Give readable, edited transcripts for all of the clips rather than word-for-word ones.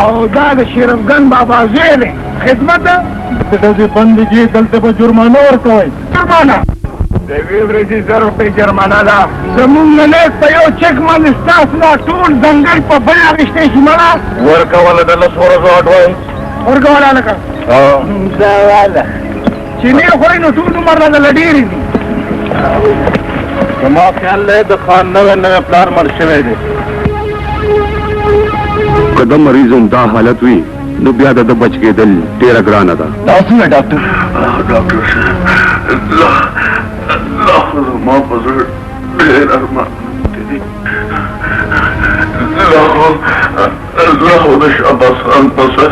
او دا د شیرفګن بابا زوی دی خدمت ده د ډزې بندګي دلته به جرمانه ورکوئ جرمانه د یوې ورځې 1000 روپۍ جرمانه ده زمونږ نه نیک په یو چک باندې ستاسو دا ټول ځنګل په بل اخیستی شي مړه ورکوله د 10 ورځو اډوانس ورکوله هلکه دا واله چې نه خورئ نو ټول عمر راته ډېرې دي زما خیال دی د خان نوی پلار مړ شوی دی که د مریض هم دا حالت وي نو بیا د بچ کېدل ډېره ګرانه ده دا څنګه ډاکټر ډاکټر صاحب زما په زړه ډېر ارمان دي زه خو د شهباز خان په سر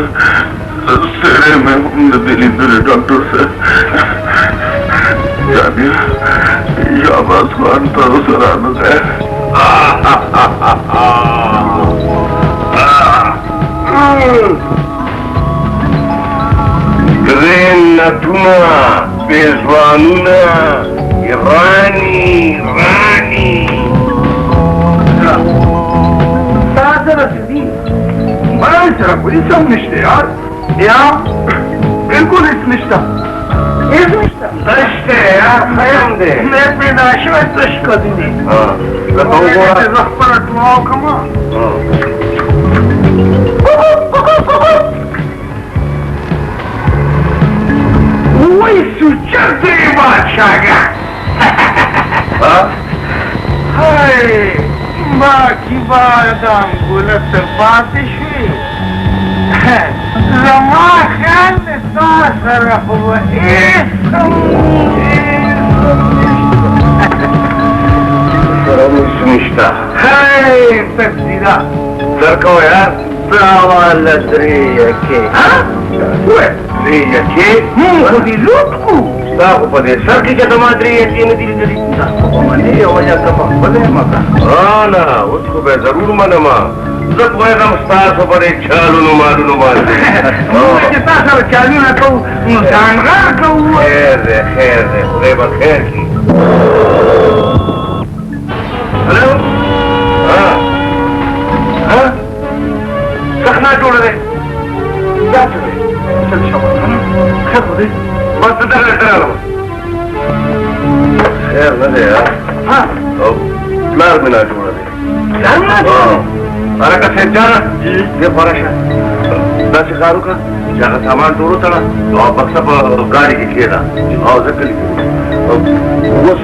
څېرې مې هم نه دي لیدلې ډاکټر صاحب جانې شهباز خان ته سره نه دی نتونه پیزوانونه رانی تا سره څه دي ما سره پولیس هم نشته یار یا بلکل هیڅ نشته هیڅ نشته دشته یار خیم دی نه پیدا شوی تش کدی دي لکه وګوره زه خپله دعا وکړم وای سوچر دی بادشاهګه های ما کی بادام ګله تر پاتې شوې زما خیال دی ستا سره خو به هېڅ سره مس نشته های تقصیره درکوه یار داواله درې یکې وای درې یکې مونږ خو دې لوټ کړو ستا خو په دې سر کې چې زما درې یکې نه دي لیدلي تاسو خو منې یو وجه که په خپله یم که نه اوس خو به ضرور منم زه پوهېږم ستاسو په دې چالونو مالونو باندې موږ چې تا سره چالونه کوو نو ځانغار کوو خیر دی خدای به خیر کړي هلو صحنه جوړه دی دا څه دی چل شاباس خانم خیر خو دی بس ته درته راغلم خیر نه دی او پلار مې ناجوړه دی پلار مې ناجوړه دی هلکه صاحب جانه دې خورا شه داسې کار وکړه چې هغه سامان ټول وتړه او بکسه په ګاډي کې کښېږده او زه کلي کې اوس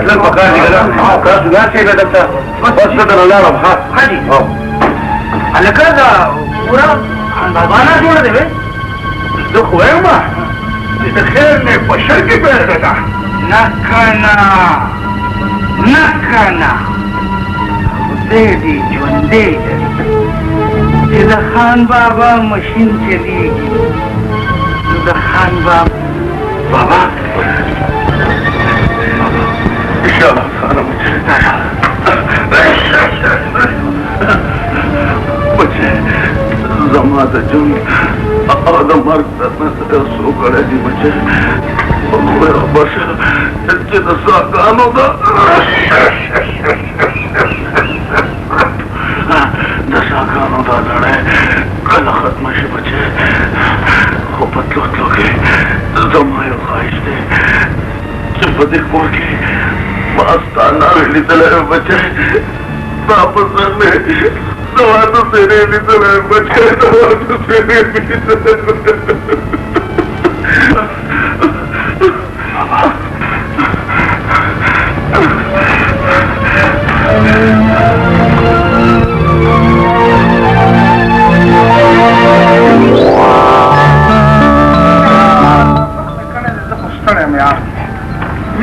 لږ په کار دي که نه تاسو داسې به دلته بس زه درنه لاړم ښه دي هلکه دا پوره بابا ناجوړه دی وی زه خو وایم چې د خیر نه په شر کې پیدا ده نه که نه خدای دې ژوندی لري چې د خان بابا مشین چلیږي نو د خان بابا انشاءالله خانم بچې زما د جون او د مرګ دردنه سره څو کړی دي بچې خدای بخښه چې د ساکانو ده د ساکانو دا لړۍ کله ختمه شي بچې خو په تلو تلو کې زما یو خواهش دی چې په دې کور کې ما ستا ناوې لیدلی یم بچې ستا په سر مې د واده څېرې لیدلی یم بچې د واده څېرې مې لیدلی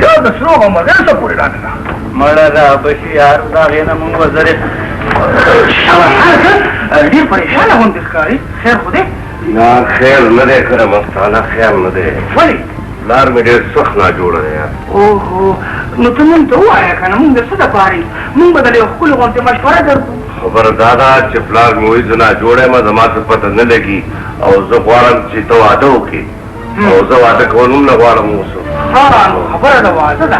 یا د سرو غمغه څه پورې راغله مړه دا بشي یار دا غې نه مونږ وزرې ډېر پریشانه غوندې ښکاري خیر خو دی نه خیر نه دی کړه مستانه خیر نه دی ولې پلار مې ډېر سخت ناجوړه دی یار اوهو نو ته مونږ ته ووایه که نه مونږ د څه دپاره یو مونږ به د یو ښکلې غوندې مشوره درکړو خبره دا ده چې پلار مې وایي زه ناجوړه یم زما څه پته نه لګي او زه غواړم چې ته واده وکړې او زه واده کول هم نه غواړم اوس ها نو خبره د واده ده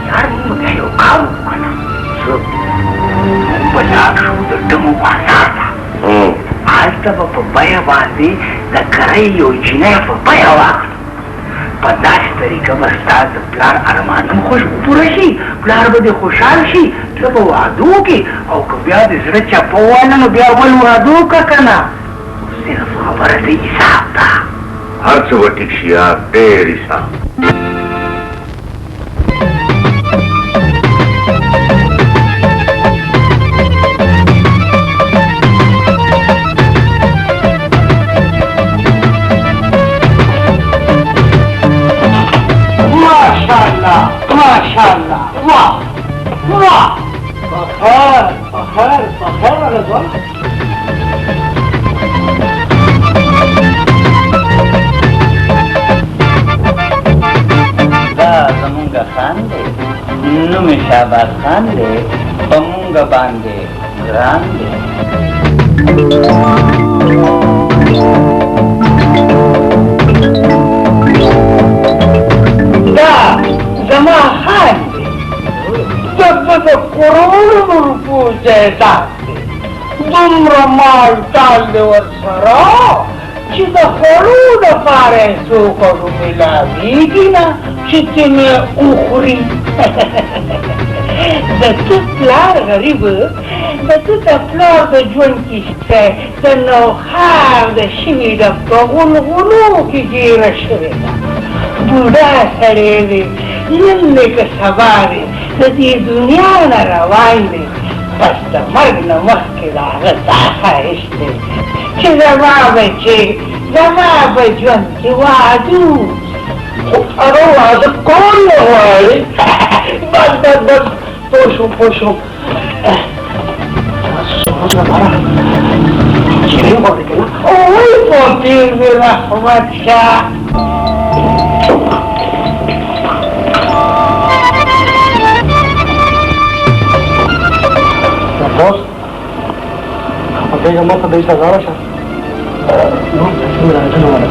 یار موږ بیا یو کار وکړو موږ به لاړ شو د ډمو بازار ته واسطه به په بیه باندې د کرۍ یو جینۍ په بیه واخلو. په داسې طریقه به ستا د پلار ارمانونه پوره شي، پلار به دې خوشحال شي، ته به واده وکړې، او که بیا د زړه چپه وواله نو بیا بل واده وکړه که نه. صرف خبره د حساب ده. هر څه به ټیک شي یار، ډېر حساب. ماشاءالله واه واه بخیر بخیر بخیر لګا دا زمونږ خان دی، نوم یې شهباز خان دی، په مونږ باندې ګران دی. دا زما خان دی، د کروڑونو روپو جایداد دی، دومره مال ټال دی ورسره چې د خوړو دپاره یې څوک ورو میلاویږي نه چې تمې وخوري. د تو پلار غریب، د تو د پلار د ژوند کیسه د نوښار د شوي د په غلغلو کې ګیره شوې ده. بوډا سړی دی، نن دی که سبا دی، د دې دنیا نه روان دی، بس د مرګ نه مخکې د هغه دا خواهش دی چې زما بچې زما په ژوند کې واده وکړي. خو هغه واده کول نه غواړي. بس بس بس پوه شوم پوه شوم. چیرې غواړې که نه؟ اوی فقیر مې رحمت شاه. بوس هغه ما ته د ایسا غاړه شه نو څنګه راځنه ولا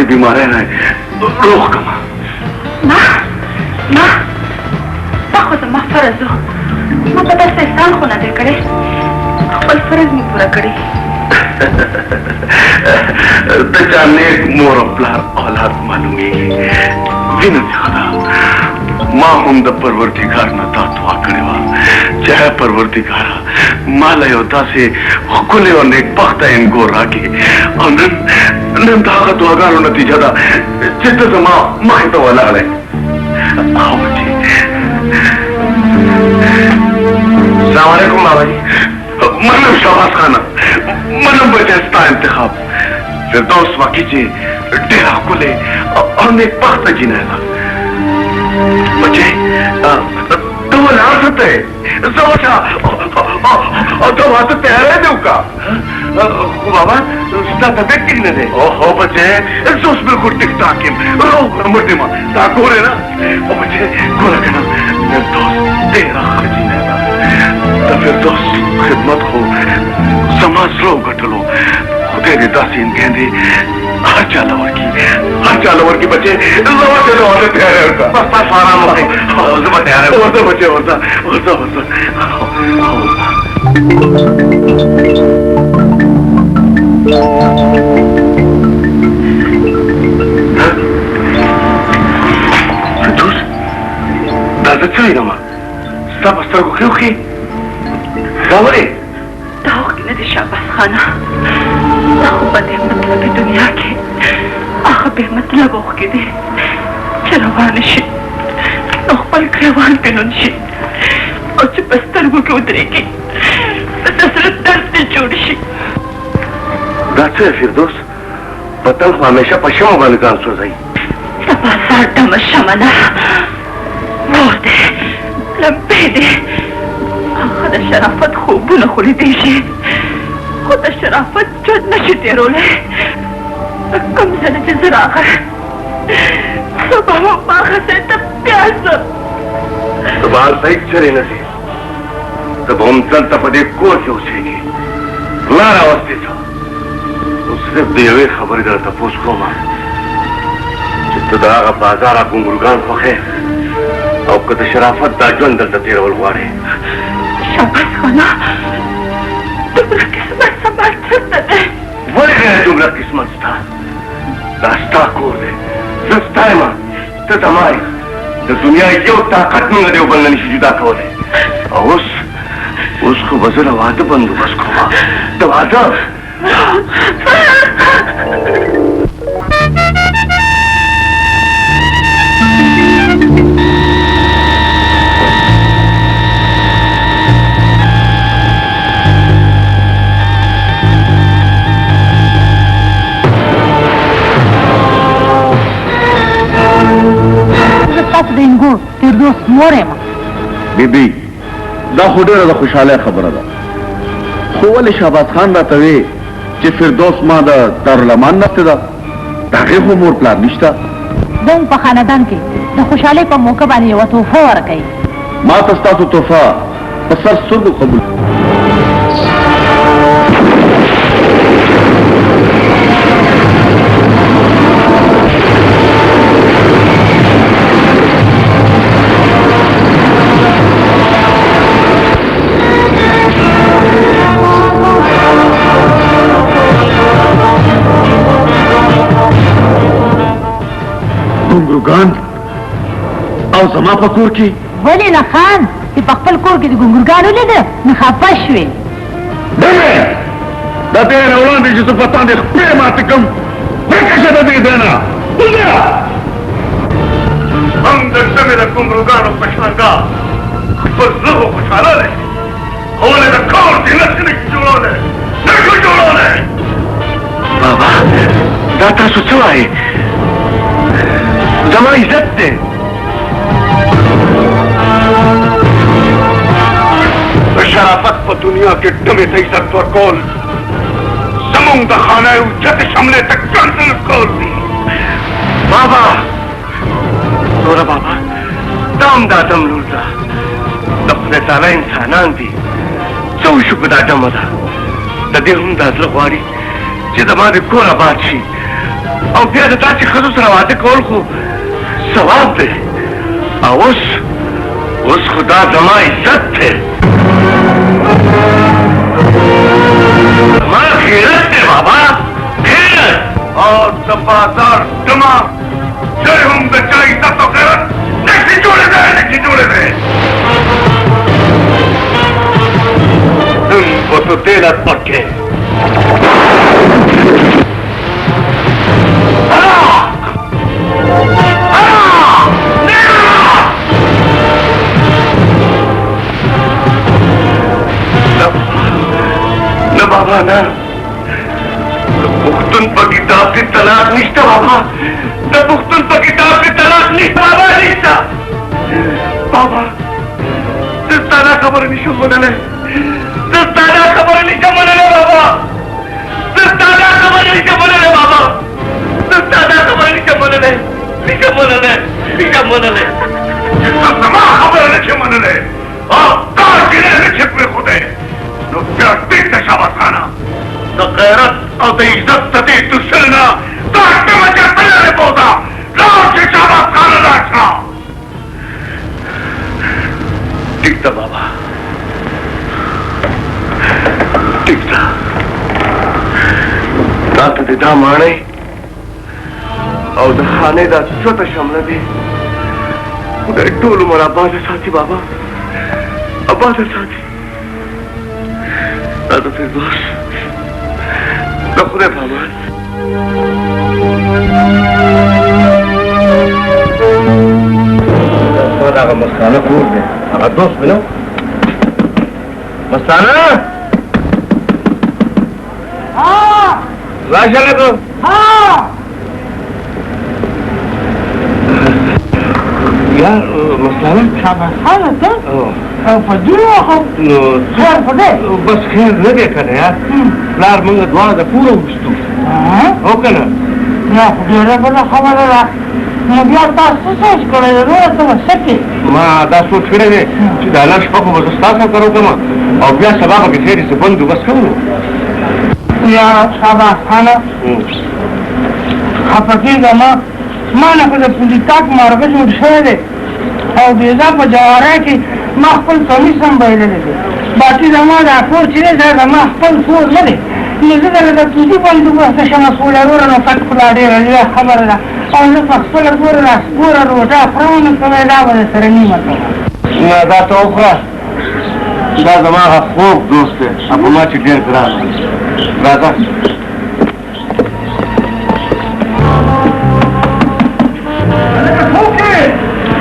بیماری نه روغ کما ما دا خو زما فرض و، ما په داسې احسان خو نه دی کړی، خپل فرض مې پوره کړی. د چا نیک مور او پلار اولاد معلومیږي، وینه دې ښه ده. ما هم د پروردګار نه دا دعا کړې وه چې هی پروردګاره ما له یو داسې ښکلې او نیکبخته انګور راکړې، او نن د هغه دعاګانو نتیجه ده چې ته زما مخې ته ولاړې. او بچې السلام علیکم بابا جي. منم شهباز خانه، منم بچې ستا انتخاب. فردوس واقعي چې ډېره ښکلې او نیکبخته جینۍ ده. بچې ته ولاړ څه ته یې؟ زه وچه او ته واده تیاری دې وکړه. خو بابا ستا طبیعت ټیک نه دی. اوهو بچې زه اوس بلکل ټیک ټاک یم، روغ رمټ یم. دا ګورې نه او بچې ګوره که نه فردوس ډېره ښه جینۍ ده. د فردوس خدمت خو زما زړه وګټلو. خدای دې داسې انګېندې هر چا له ورکړي، هر चालवर की बच्चे जमा चलो वाले तैयार है उनका बस बस आराम हो गई जमा तैयार है होता बच्चे होता दादा चली ना माँ सब अस्तर को क्यों की दावरे दाव की नदी शाबाश खाना दाव बदे मतलब दुनिया के आखिर बेमतलब हो के दे चरवान शी नौपल करवान पेनों शी और जब अस्तर को उतरेगी दसरत दर्द से जोड़ी शी दाचे फिर दोस्त पतंग हमेशा पश्चिम वाले का आंसू जाई तपासा डमशा मना मोदे लंबे दे खुदा शराफत खूब न खुली देशे खुदा शराफत जो नशे तेरोले कम जने जरा कर सुबह माँ से तब प्यास तो बाहर सही चले नसी तब हम चलता पदे को से उछेगी लारा वस्ती था उससे देवे खबर इधर तपोस को मार चित्तदा का बाजार आपको मुर्गान पखे और कद शराफत दाजन दल तेरे वलवारे शाबाश खाना तुम्हारा किस्मत संभाल सकता है वही है तुम्हारा किस्मत था रास्ता को दे सस्ता है माँ तो तमारी तो दुनिया ये ताकत नहीं दे बनने से जुदा को दे और उसको बजर वाद बंदोबस्त को माँ तो वादा फिरदौस मोरे मा बीबी दा खुदेर दा खुशहाल खबर दा खोले शाबाज खान दा तवे कि फिरदौस मा दा दारुलमान नफ्ते दा ताके हो मोर प्लान निश्ता दंग په خاندان کې د خوشاله په موقع باندې یو تحفه ورکړي ما تاسو تحفه پسر سرګو قبول ګونګروګان او زما په کور کې ولې نه خان چې په خپل کور کې د ګونګروګانو لیده نه خفه شوې دا ته نه وړاندې چې څه پتا دې خپل ماته کوم ورکشه د دې دنا هم د سمې د ګونګروګانو په شانګا خپل زه خوشاله دی هولې د کور دې نه جوړوله نه جوړوله بابا دا تاسو څه وایي زما عزت دے शराफत पर दुनिया के डमे थे इज्जत और कौल समूंग दखाना उज्जत शमले तक कंसल कौल दी बाबा तोरा बाबा दाम दादम लूटा दफने ताला इंसानान दी सो शुक्र दमदा तदे हम दादल ख्वारी जे दमादे कोरा बादशी और फिर दाची खजूस रवाते कौल को सवाब दे उस खुदा जमा इज्जत थे हमारा खेरत थे बाबा खेरत और दफादार जमा जय हम बचाई तब तो खेरत नहीं जोड़े दे तुमको तो तेरा पक्के बाबा ना पुख्तन पर किताब की तलाक निष्ठा बाबा न पुख्तन पर किताब की तलाक निष्ठा बाबा निष्ठा बाबा दस्ताना खबर निशो मनले दस्ताना खबर निशो मनले बाबा दस्ताना खबर निशो मनले बाबा दस्ताना खबर निशो मनले समा खबर निशो मनले और कार गिरे निशो पे खुदे तो क्या टिक शाबाश खाना तो गैरत और इज्जत तदी दुश्मना तो मचा तले पौधा دا ماڼۍ او د خانې دا چوټه شمله دي خدای ټول عمر آباده ساتي بابا آباده ساتي دا د فردوس د خدای په امان دا هغه مستانه کور دی هغه دوست مې نو مستانه راشه لږ یار مستانه شاباس خانه ته او په دې وخت نو خیر په دې بس خیر نه دی کنه یار پلار موږ دواړه د پوره وشتو او کنه یا خو ډېره بله خبره ده نو بیا تاسو څه سوچ کړی دی نوره ته به څه کې ما دا سوچ کړی دی چې دا نن شپه خو به زه ستا سره کار وکړم او بیا سبا به کې خیر زه بندوبست کوم یا شاباس خانه خفه کېږه ما نه خو د پولیتاک مرغه جوړ شوی دی او بېځا په جواری کې ما خپل کمیس هم بایللی دی باقي زما دا کور چې دی دا زما خپل کور نه دی نو زه دله د پوزي بندوبسته شمه سولاروره نو کټ خلا ډېره لویه خبره ده او زه په خپله ګوره راسپوره روټه خورم نو کوی دا به درسره نیمه کوم نه دا ته وخوره دا زما هغه خوږ دوست دی او په ما چې ډېر ګران راځه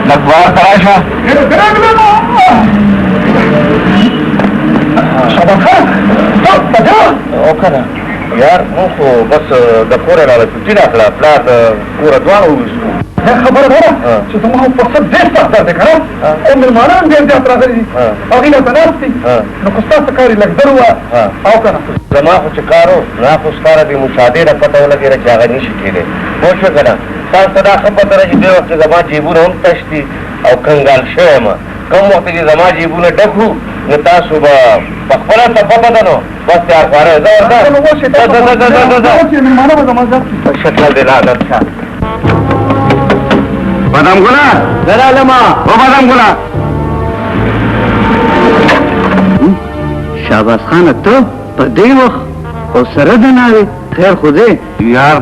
لږ بار ته راشه او کنه یار مونږ خو بس د کوره لاله چوټي راکړه پلار د کوره دواړه وویستو دا خبره ده چې زما په څه ډېر سخت درد دی که نه او مېلمانه هم ډېر زیات راغلي دي هغوی دلته ناست دي نو خو ستاسو کار یې لږ در ووایه او که نه زما خو چې کار و زما خو ستا د دې مشاهدې نه پته ولګېده چې هغه نشي کېدی پوه شوې که نه تاسو ته دا ښه پته ده چې دې وخت کې زما جیبونه هم تش دي او کنګال شوی یم کوم وخت چې زما جیبونه ډک وو نو تاسو به په خپله ته پته ده نو بس تیار خواره ځه مېلمانه به زما زیات دي شکل دې لعنت شه بادام ګله دلالما او بادام ګله شاباس خانه ته په دې وخت او سره د ناوې خیر خو دی یار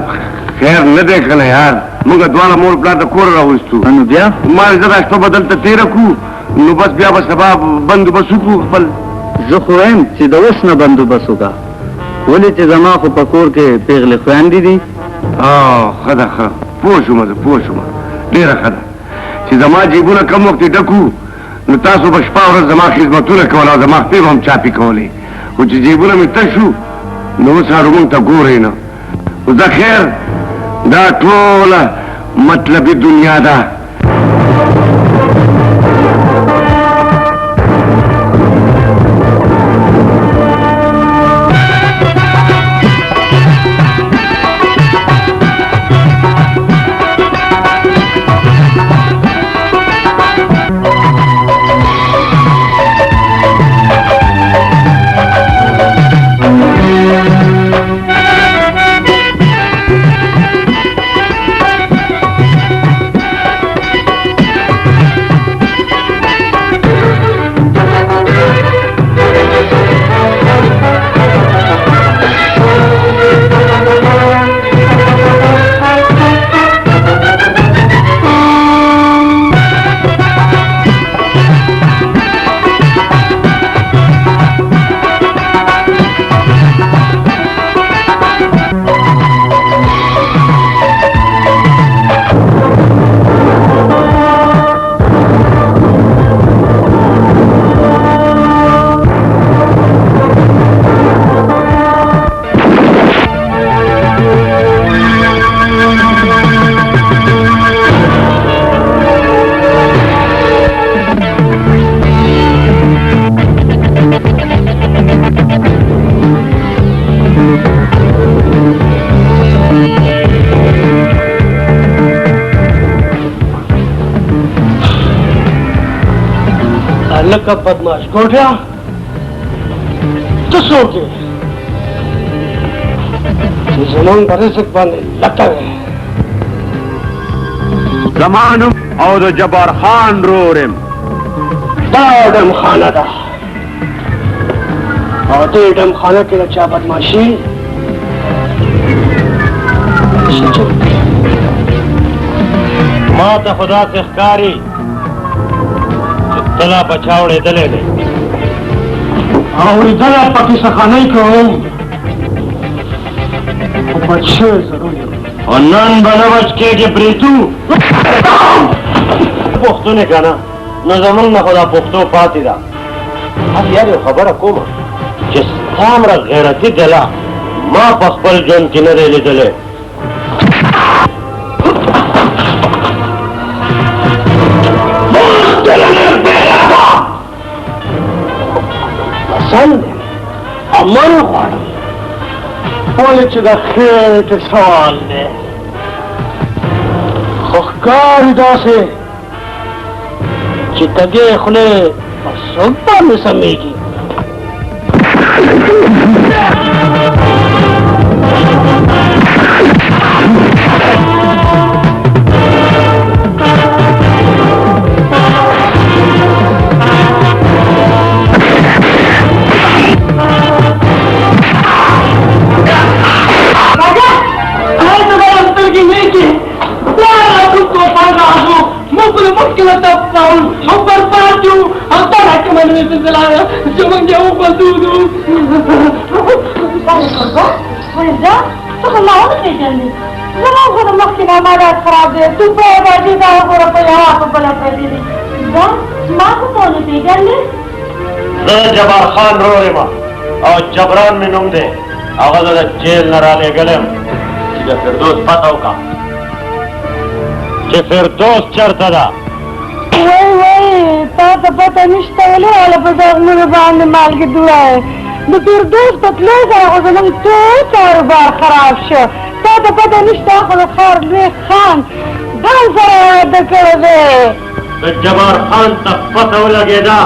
خیر نه دی که نه یار موږ دواړه مور پلار د کوره راوستو نو بیا ما زه دا شپه به دلته تېره کړو نو بس بیا به سبا بندوبست وکړو خپل زه خو وایم چې د اوس نه بندوبست وکړه ولې چې زما خو په کور کې پېغلې خویندې دي ښه ده ښه پوه شوم زه پوه شوم ډېره ښه ده چې زما جیبونه کم وخت یې ډک وو نو تاسو به شپه ورځ زما خدمتونه کول او زما خپې به هم چاپې کولې خو چې جیبونه مې تش شو نو اوس هارو مونږ ته ګورئ نه خو زه خیر دا ټوله مطلبي دنیا ده لکه بدماش ګوډیا ته څوک یې چې زمونږ په رزق باندې لټه وې زما نوم او د جبار خان رور یم دا ډم خانه ده او دې ډم خانه کې د چا بدماشي شي چپ ما ته خدا سے ښکاري چې تلا بچاوړې دلې دی او دلا پکې سخانۍ کوم خو بچه ضرور یم او نن به نه بچ کېږي بریتو پښتون یې که نه نو زمونږ نه خو دا پښتو پاتې ده هر یار یو خبره کومه چې ستا همره غیرتي دله ما په خپل ژوند کې نه دی لیدلی پسند دی اما نه غواړم ولې چې د خېټې سوال دی خو ښکاري داسې چې کږې خولې په څوک باندې سمېږي خراب دی تو په باندې دا غوړه په یو په بل پرې دي دا ما کو نه پیژنې زه جبار خان رور یم او جبران مې نوم دی هغه زه د جیل نه رالېږلی یم چې د فردوس پته وکړه چې فردوس چېرته ده وای تا ته پته نشته ولې هله په دغمونو باندې مالګې دوړی د فردوس په تلو سره خو زموږ ټول کاروبار خراب شو تا ته پته نشته خو د ښار لوی خان ځان سره واده کړی دی د جبار خان ته پته ولګېده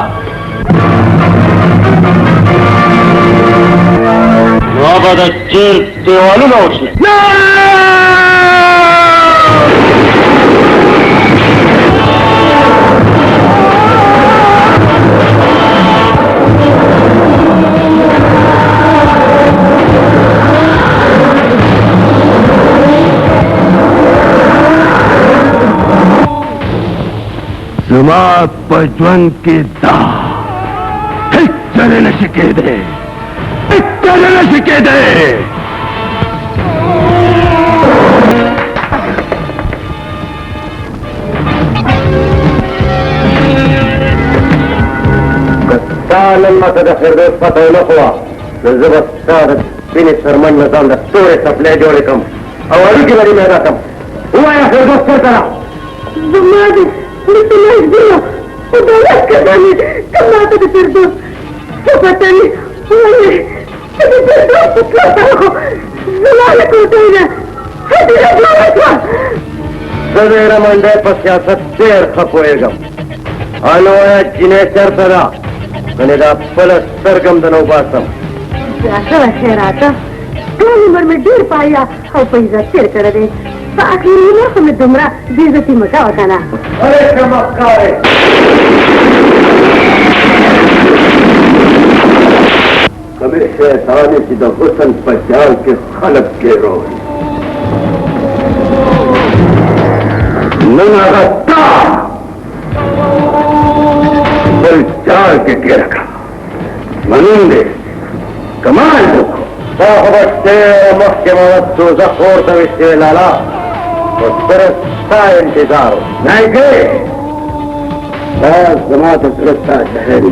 نو به د جیل دیوالونه وشي زما په ژوند کې دا هیڅ چلې نشي کېدی هیڅ چلې نشي کېدی که ستا نن ماته د فردوس پته ونه کړه نو زه به ستا د سپینې څرمن نه ځان د تورې څپلۍ جوړې کړم او اړیکې به دې پیدا کړم ووایه فردوس چېرته ده زما د مثلاً ديو ودولت كذاني كما تدفردوس وفتني ولي تدفردوس تطلعه زلالك وطينة هذه رجالتها زه رمنده په سیاست ډېر ښه پوهېږم انو وایه جینۍ چېرته ده کنې دا خپله سترګم د نه وباسم ښه خیراته ټول عمر مې ډېر پایا او په عزت تېر کړی دی په اخري عمر خو مې دومره بېعزتي مه کوه که نه ارے چمکارے کبھی شیطانی کی دا حسن پچال کے خلق کے روح من اغتا بل چال کے رکھا منون دے کمال دکھو صاحبت تیر محکمت دوزخ خورتا وشتے لالا وصرف تا انتظار نہیں گئے زمان تسرستا شہری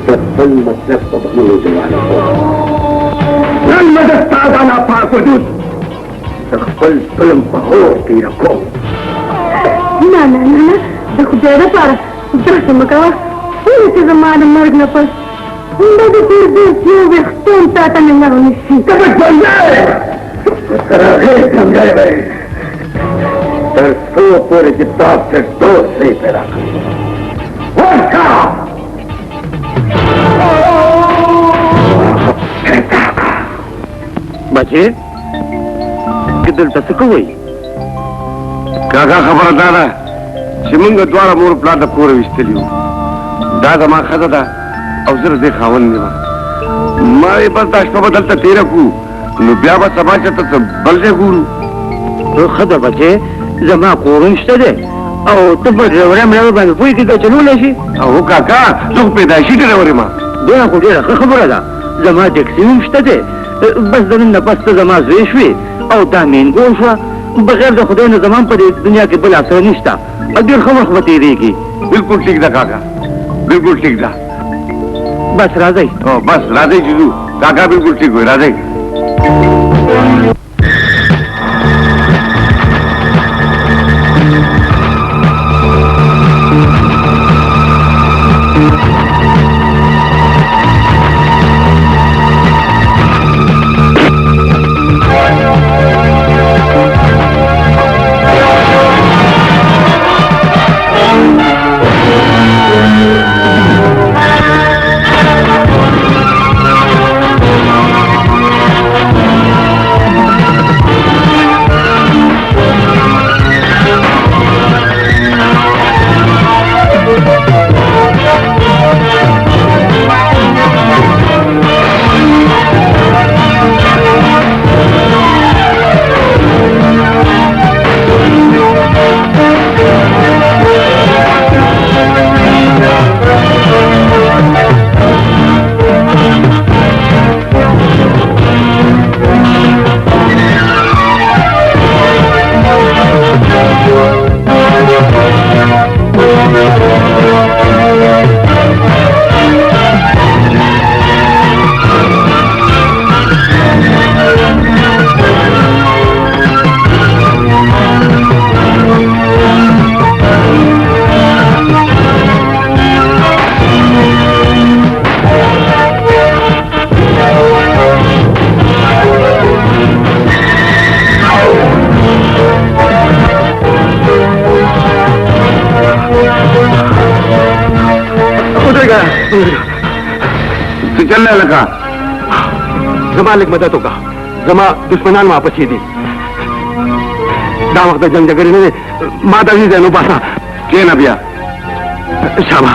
دفل مطلب تبقلو جوانا نن مدستا دانا پاک وجود تخفل ظلم پہور کی رکھو نه نه نه نه د خدای لپاره داسې مه کوه ولې چې زما د مرګ نه پس دا د فردوس یو ویښتون تا ته مې نه ونیسي ته به ژوندی تر هغې ژوندی به یې تر څو پورې چې تا فردوس نه یې پیدا کړي ورشه بچې که دلته څه کوئ کاکا خبره دا ده چې موږ دواړه مور پلار د کوره ویستلي وو دا زما ښځه ده او زه د دې خاوند یم ما یې بس دا شپه به دلته تېره کړو नो ब्या बा समाज तो बल से गुरु तो खबर बचे जमा कोरुन शते او ته په ډیورې مړ باندې پوي کې چلو لشي او کاکا څو پیدایشي ډیورې ما دغه کو ډیره خبره ده زما ټیکسي نشته ده بس دنه پس ته زما زوی شوي او دا مين ګول شو بغیر د خدای نه زمان په دنیا کې بل اثر نشته ډیر خبر خو تیریږي بالکل ٹھیک ده کاکا بالکل ٹھیک ده بس راځي او بس راځي جوړو کاکا بالکل ٹھیک وي راځي चलने लगा जमा लिख मदद होगा जमा दुश्मनान वापस ही दी दा वक्त जंग जगरी ने माता जी जैनो पासा के न बिया शाबा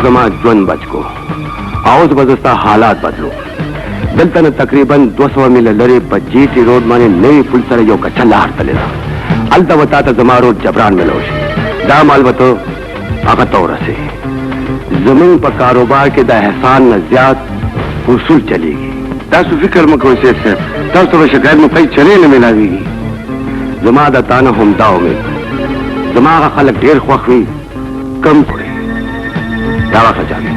जमा ज्वन बच को आओज बजस्ता हालात बदलो दलतन तकरीबन 200 मील लरे पर जीटी रोड माने नई पुल सर यो कच्चा लार तलेला अलता बता त जमा रोड जबरान में लोश दा माल बतो आका तौर से जमीन पर कारोबार के दा एहसान न ज्यादा उसूल चलेगी तासु फिक्र में कोई से तासु शिकायत में कई चले न मिलावेगी जमा दा ताना हम दाव में जमा का खलक ढेर ख्वाखवी कम पड़े दावा का जाने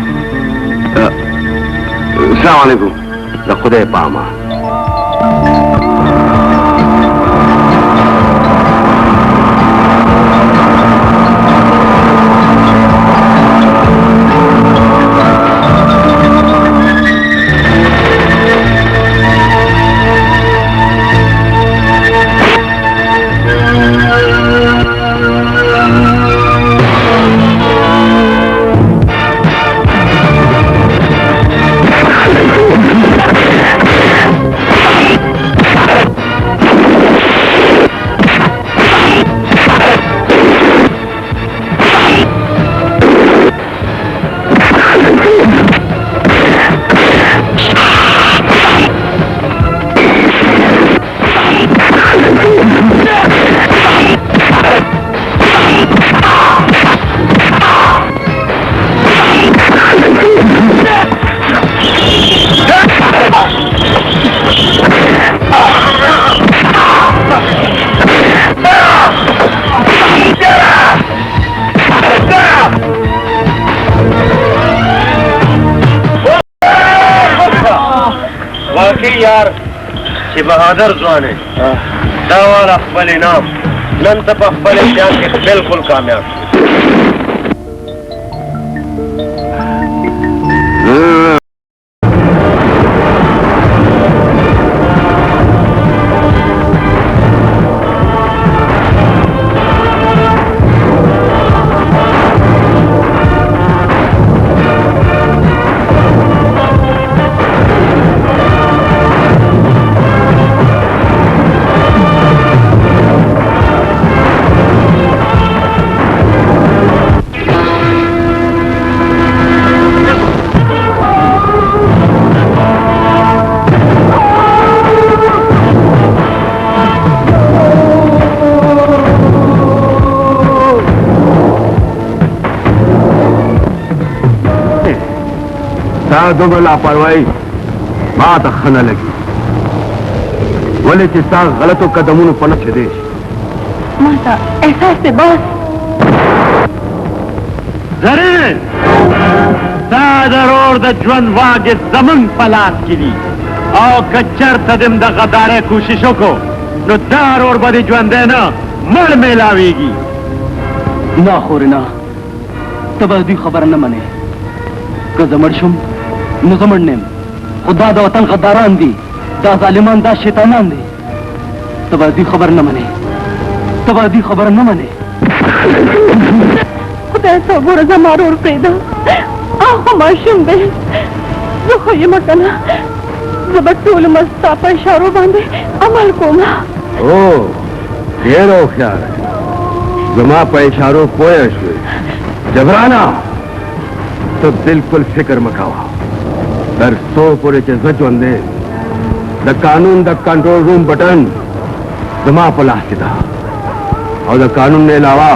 अस्सलाम वालेकुम खुदे पामा यार कि बहादुर जवान है दावाल अकबल इनाम नंत अकबल इम्तिहान के बिल्कुल कामयाब साधु में लापरवाही बात खना लगी बोले चिस्ता गलतों कदमों पर न छेदे माता ऐसा से बस जरे दादर द ज्वन वागे जमन पलास की ली और कच्चर तदिम द गदारे कोशिशों को नो दार और बदी ज्वन देना मर में लावेगी ना हो रे ना तब दी खबर न मने कजमड़शुम नजमड़ने खुदा दा वतन गद्दारान दी दा जालिमान दा शैतानान दी तब दी खबर न मने तब दी खबर न मने खुदा सबूर जमारो और पैदा आहो माशूम बे जो ये मकना जबतुल मस्ताफा इशारो बांधे अमल कोमा ओ ढेरो ख्याल है जमा पे इशारो पोयश हुए जबराना तो बिल्कुल फिक्र मकावा दर सो पूरे जज्बत वंदे द कानून द कंट्रोल रूम बटन जमा पला सीधा और द कानून ने अलावा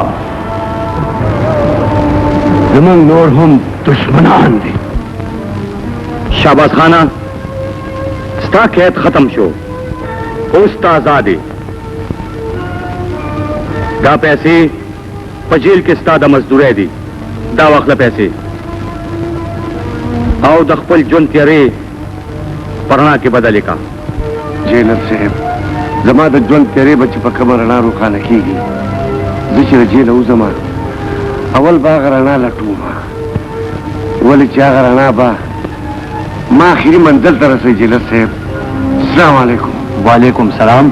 जमंग नोर हम दुश्मनान दी शाबाश खाना स्टा कैद खत्म शो होस्ता आजादी दा पैसे पजील के स्तादा मजदूरे दी दा वक्त पैसे आओ दखपल जुन तेरे पढ़ना के बदले का जेलर साहब जमा द जुन तेरे बच्चे पर खबर ना रुका लखीगी जिशर जेल हो जमा अवल बाग राना लटूमा वली चाग राना बा मां आखिरी मंजिल तरह से जेलर साहब अस्सलाम वालेकुम वालेकुम सलाम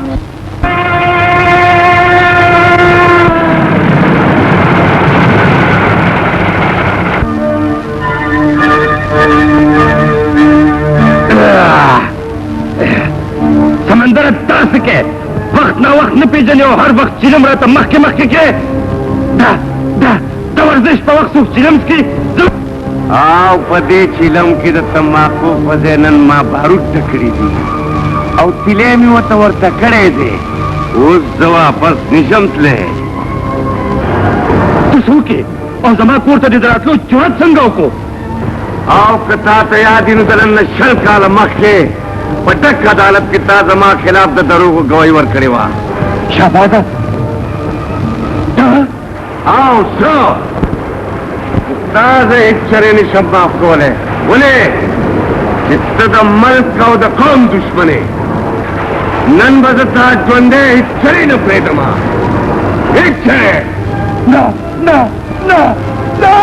समंदर तरस के वक्त ना वक्त न पीजने हर वक्त चिलम रहता मख के वर्जिश पर वक्त चिलम की आओ पदे चिलम की तम्बाकू पदे नन मां बारूद टकरी दी और तिले में वो तवर तकड़े दे उस जवा पर निशमत ले तू सू के और जमा कोर्ट दे दरात लो चुरत संगो को आओ कता तो याद इन दलन शल काल मखे पटक अदालत की ताजमा खिलाफ द दरो को गवाही वर करे वा शाबाद आओ सो ताज़े इच्छरे निशम माफ कोले बोले जितना मल्क का द कौम दुश्मने नन बजता ज्वंदे इच्छरे न प्रेतमा इच्छरे ना ना ना ना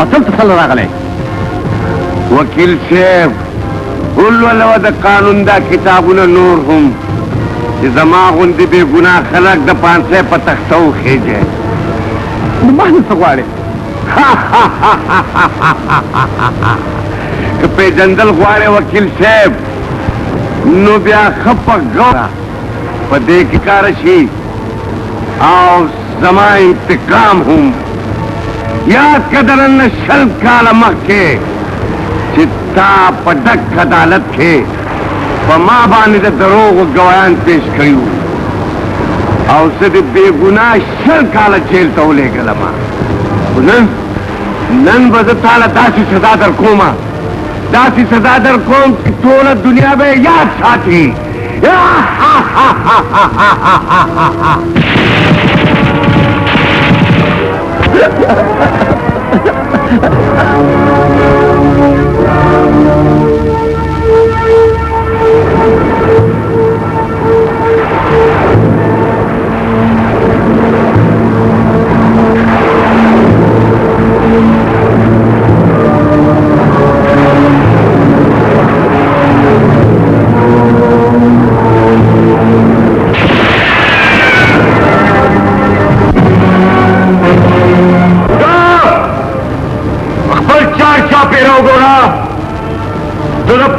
असल तसल रागले वकील साहब उल्वलवद कानून दा किताबुन नूर हम जमा गुंदी बेगुनाह खलक द पांसे पतख्तौ खेजे मान सवाले पे जंदल गुआरे वकील साहब नो ब्या खपक गौरा पदे की कारशी आओ जमा इंतकाम हूं याद कदरन शल काल मक्के चित्ता पटक अदालत के पमा बानी दरोग गवायान पेश करियो और से बेगुनाह शल काल जेल तौले गलमा नन बजताला दासी सदादर कोम की दौलत दुनिया में याद साथी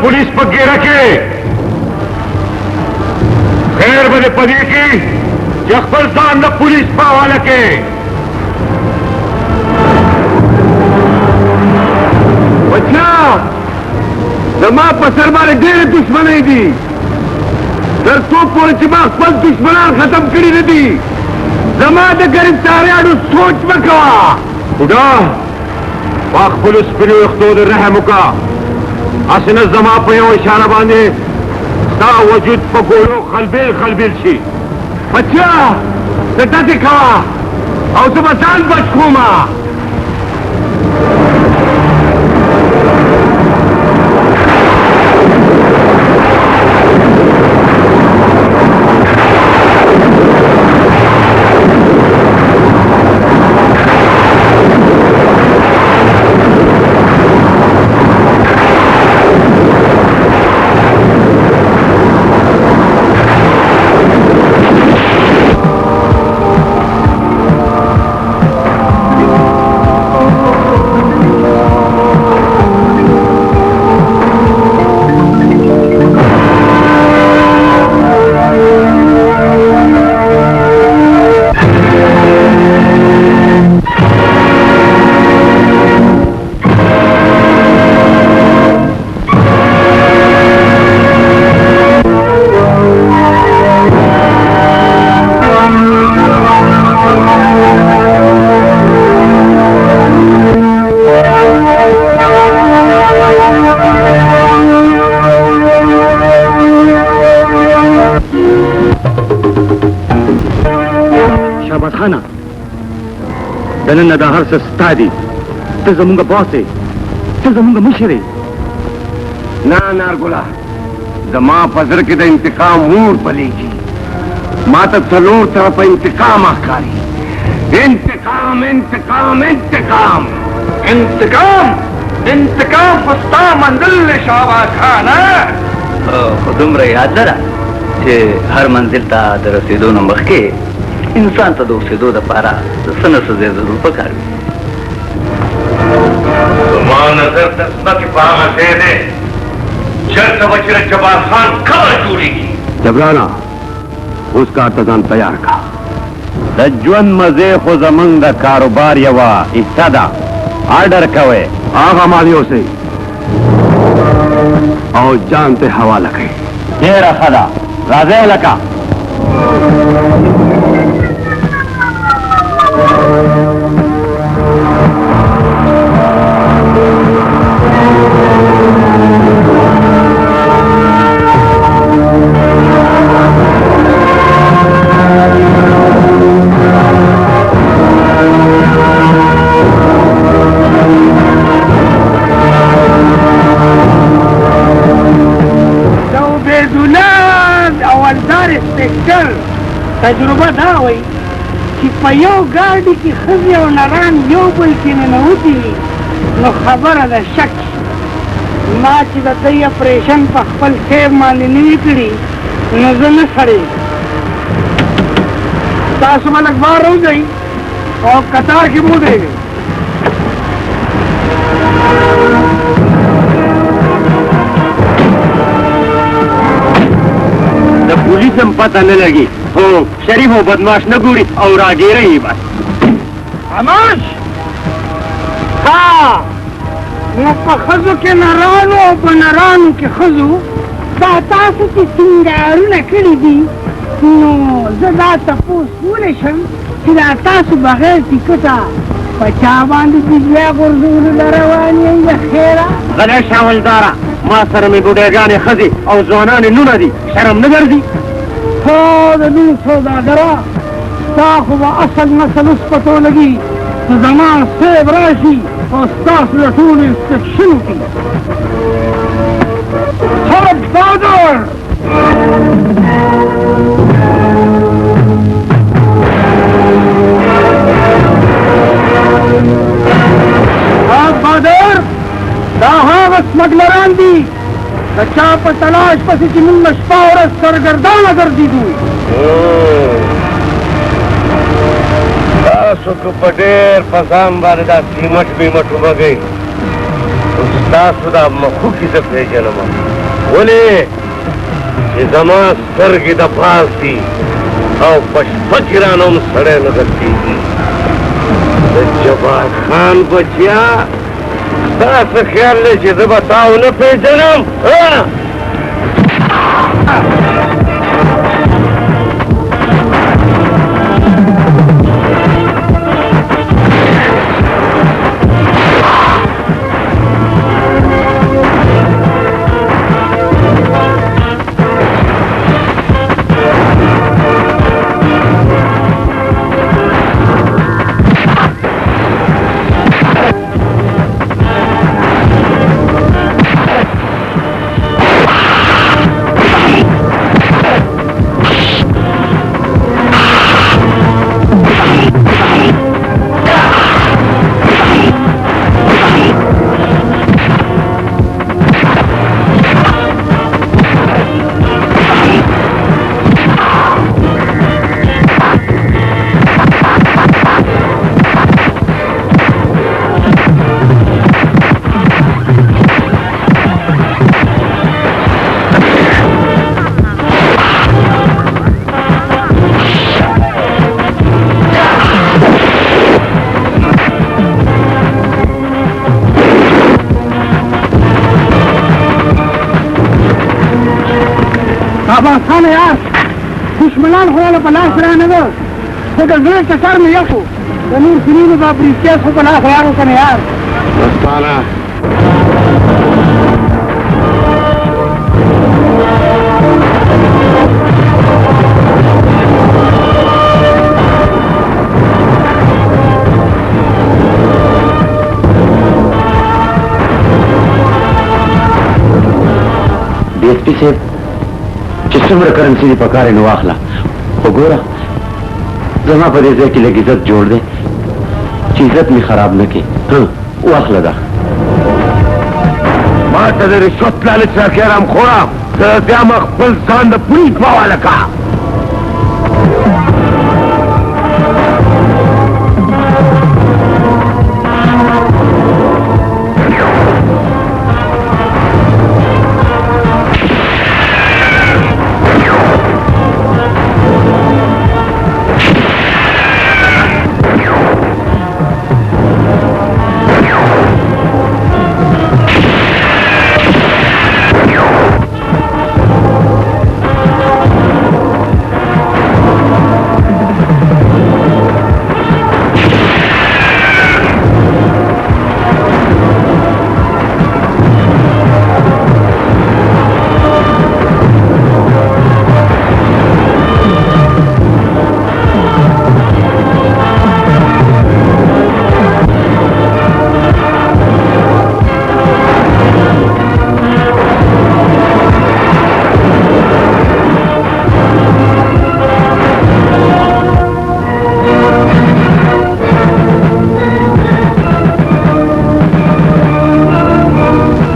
पुलिस पर गिरा के खैर बने पदी की जखबल जान न पुलिस पावाला के बच्चा जमा पसर मारे ढेर दुश्मनी दी सर तो पोल खपल दुश्मनान खत्म करी न दी जमा द गिरफ्तारी आडू सोच मकवा खुदा वाक पुलिस फिर इख्तोद रहम का असन जमा पयो इशारा बांधे ता वजूद पकोड़ो खलबिल खलबिल छी बच्चा सटा दिखावा और तुम आसान बचखूमा दनन दहर से स्तादी ते जमुंगा बॉसे ते जमुंगा मिशरे ना नारगुला जमा फजर के द इंतकाम मूर पलेगी माता तलोर तरफ इंतकाम आकारी इंतकाम इंतकाम इंतकाम इंतकाम इंतकाम फस्ता मंजिल शाबाश खाना खुदुम रे याद जरा जे हर मंजिल ता रसीदो नंबर के इंसान तो दोस्त दो दपारा सन सजे जरूर पकड़ नजर तस्मा की बागा दे दे शर्त बचर जबार खान खबर जुड़ेगी जबराना उसका इंतजाम तैयार का दज्वन मजे खो जमंग कारोबार यवा इस्तादा ऑर्डर कवे आगा मालियों से और जानते हवाला के तेरा खदा राजे लका तजुर्बा दा वही कि पयो गाड़ी की खजी और नारायण यो बोल के न होती नो खबर है शक माच दई ऑपरेशन पखपल से माली निकली नजर खड़े तासमान अखबार हो गई और कतार की मुंह दे गई पुलिस हम पता न लगी हो शरीफ हो बदमाश न गुड़ी और आगे रही बस अमाश हाँ न खजू के नारायणो बनारायण के खजू तातासु की सिंगारू न करी दी नो जदा तपोस पुलेशन सिदा तासु बगैर टिकटा पचावान दी बिजलिया गुरदूर दरवानी या खेरा गणेश हवलदारा मां सर में बुढ़ेगाने खजी और जवानाने नुना दी शर्म न कर दी هذا من صداقرا تاخذ اصل مثل اسقطوا لقي زمان صيب راشي واستاصلتوني استكشنتي هرب بادر هرب بادر دا هذا اسمقلران دي बच्चा पर तलाश पसी जिमिन मशपा और सरगर्दान अगर दी दूँ सुख पटेर पसाम बारदा सीमट बीमट उब गई उसदा सुदा मखू की से भेजन बोले जमा सर की दफाल थी और पशपकिरानों सड़े नजर की जवाब खान बचिया से ख्याल ले चीजें बताओ न पे जन्म खान यार दुश्मनान हो पलाश रहने तो गजरे के सर में यको नूर सुनी में बापरी केस हो पलाश यार कने यार दस्ताना डीएसपी से चिस्टमर करेंसी पकारे नुआखला गोरा जमा पदेजे की लगी इज्जत जोड़ दे इज्जत में खराब न की हाँ वाख लगा माता दे रिश्वत लालच रखे राम खोरा त्या मखबल सांद पूरी पावा लगा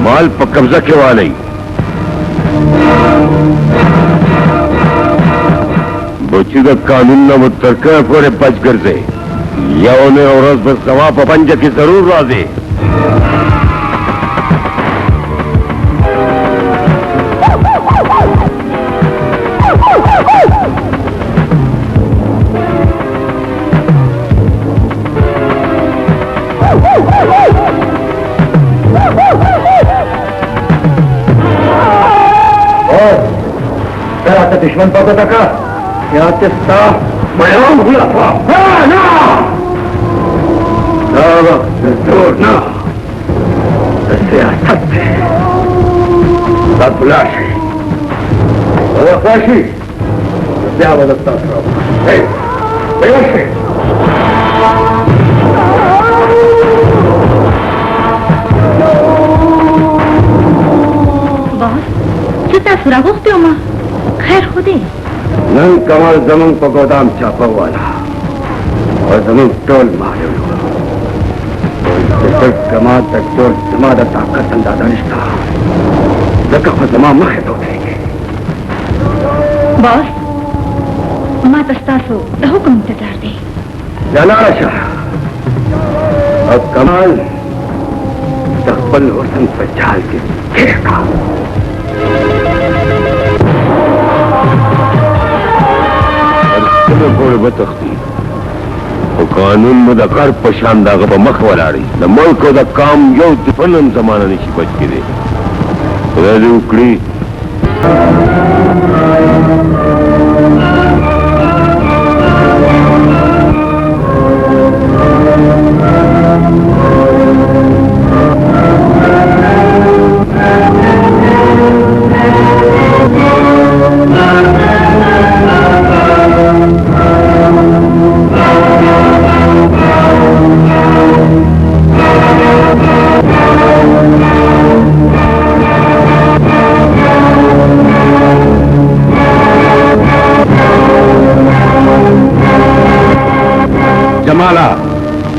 माल पर कब्जा के वाले बचीदा कानून न मुतरका पूरे बच कर से या उन्हें और बस सवा पंज की जरूर राजी दुश्मन पापा तका क्या चिस्ता बयान हुआ था ना जोर ना इससे असत्य सतलाशी वफाशी क्या बदलता था चिता सुरागोस्ते हो मां खैर खुदे नन कमल जमन को गोदाम चापा वाला और जमीन टोल मारे कमा तक टोल जमादा ताकत अंदाजा रिश्ता जका जमा महे तो देंगे बॉस मां तस्तासो हुक्म इंतजार दे जलाल शाह अब कमाल तकबल हुसन पर चाल के घेरता څه پورې به تښتي خو قانون مو د کار په شان د هغه په مخ ولاړی د ملک او د قام یو ټپن هم زمانه نشي بچ کېدی خدای دې وکړي جمالا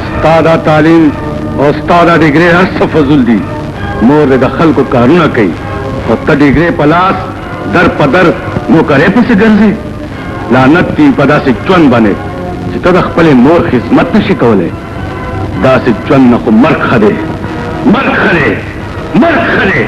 استاد تعلیم او استاد ډیګری هر څه فضول دي مور د خلکو کارونه کوي او ته ډیګری په لاس در په در نوکرې پسې ګرځي لعنت دي په داسې ژوند باندې چې ته د خپلې مور خدمت نشي کولی داسې ژوند نه خو مرګ ښه دی مرګ ښه دی مرګ ښه دی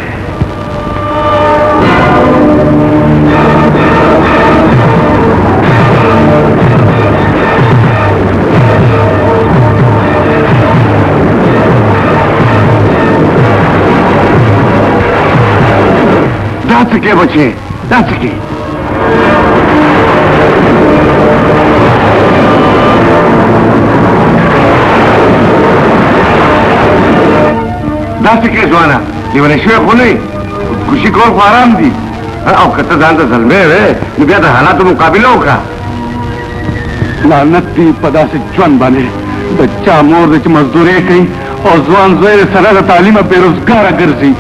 دا څه کې بچې دا څه کې دا څه کې ځوانه لیونی شوی خو نه کوشي کول خو آرام دي او که ته ځان ته زلمی وې نو بیا د حالاتو مقابله وکړه لعنت دي په داسې ژوند باندې د چا مور دی چې مزدورۍ کوي او ځوان زوی سره د تعلیمه بېروزګاره ګرځي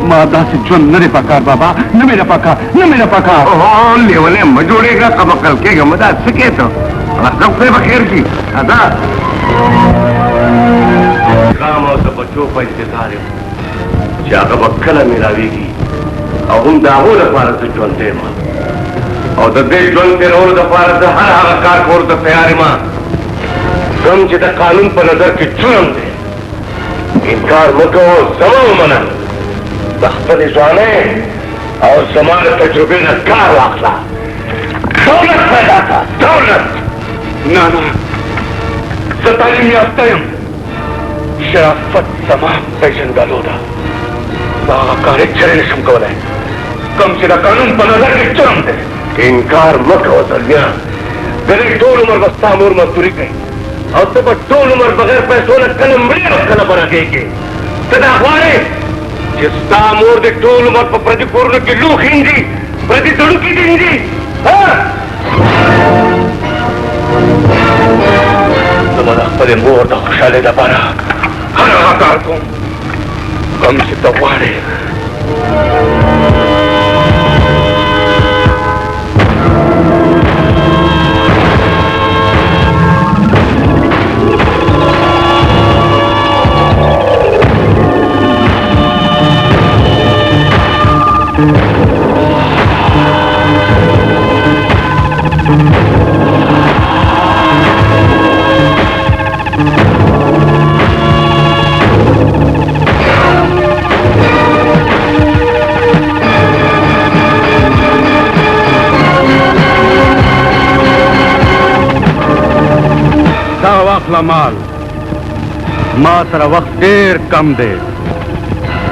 ما داسې ژوند نه دی پکار بابا نه مې نه پکار نه مې نه پکار اوه لیونی مه جوړېږه قبقل کېږه مه دا څه کې ته زه خدای به خیر کړي دا قام او د بچو په انتظار یم چې هغه به کله میلاویږي او هم د هغو لپاره زه ژوندی یم او د دې ژوند تېرولو دپاره زه هر هغه کار کولو ته تیار یم کوم چې د قانون په نظر کې جرم دی انکار مه کوه زما ومنه د خپلې ځوانۍ او زما د تجربې نه کار واخله دولت پیدا کړه دولت نه نه زه تعلیم یافته یم شرافت زما پېژندګلو ده زه هغه کار هېڅچېرې نشم کولی کوم چې د قانون په نظر کې جرم دی انکار مه کوه زلمیا د دې ټول عمر به ستا مور مزدوري کوي او ته به ټول عمر بغیر پیسو نه کله مرې او کله به رغېږې ته دا غواړې چې ستا مور د ټول عمر په پردي کورونو کې لوښي انځي پردي دړوکي دې انځي زه به د خپلې مور د خوشحالۍ دپاره هر هغه کار کوم کوم چې ته غواړې مال ما سره وخت ډېر کم دی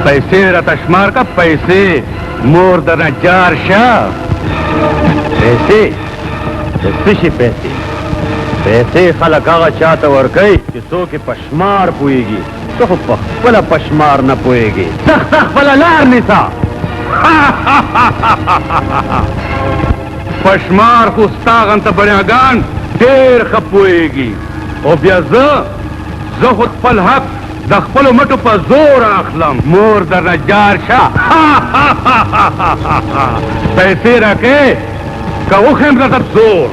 پیسې راته شمار کا پیسې مور درنه جار شه پیسې د څه شي پیسې پیسې خلک هغه چاته ورکوي چې څوک یې په شمار پوهېږي ته خو په خپله په شمار نه پوهېږي سخته خپله لار نیسه په شمار خو ستا غنته بڼیاګان ډېر ښه پوهېږي او بیا زه خو خپل حق د خپلو مټو په زور اخلم مور درنه جار شه پیسې راکې که وښیم درته زور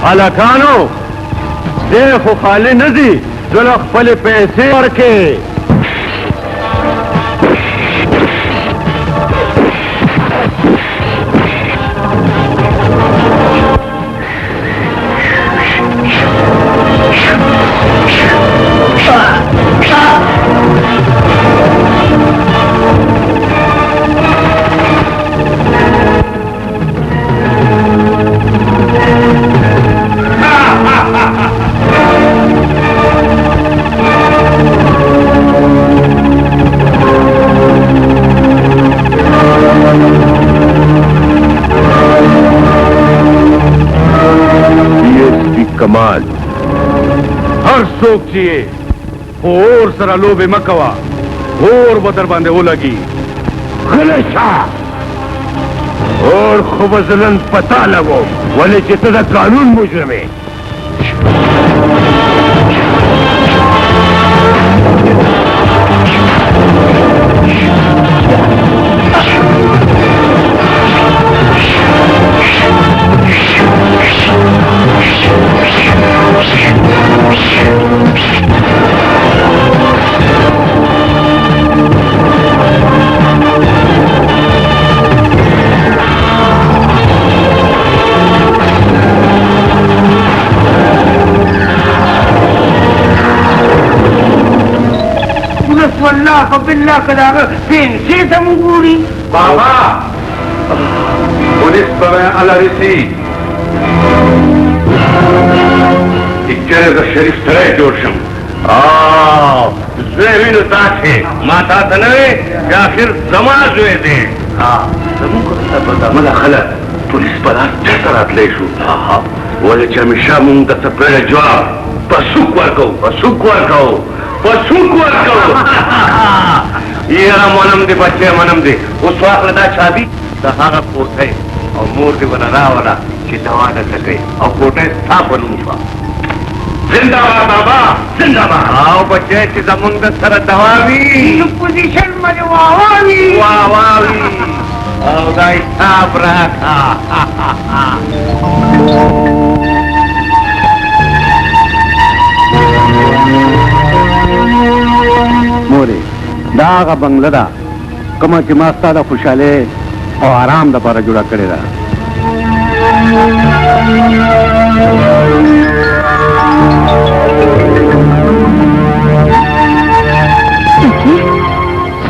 هلکانو دی خو خالي نه دي زه له خپلې پیسې ورکې कमाल हर सोचिए और सरा लोबे मकवा और बदर बांधे वो लगी गलेशा और खुबजलन पता लगो वाले जितना कानून मुजरमे والله بالله كذا فين سيتا مقولي بابا ونسبة على رسي الجانب الشريف تلاقي جورشم زمين تاچه ما تاتنوي يا آخر زمان زوئے دے زمون کو رسا بدا ملا خلا پولیس بلا چترات لیشو ولی چا مشا مون دا سپریل جواب پسوک ورکو ये मनम दे बच्चे मनम दे उस वक्त लदा शादी दहागा कोटे और मोर के बना रहा वाला कि दवा न सके और कोटे था बनूंगा जिंदाबाद बाबा जिंदाबाद आओ बच्चे कि जमुन का सर दवावी पोजीशन में वावावी आओ गाइस साफ रहा मोरे दागा बंगलदा कमा ची मास्ता दा खुशाले और आराम दा पारा जुड़ा करेगा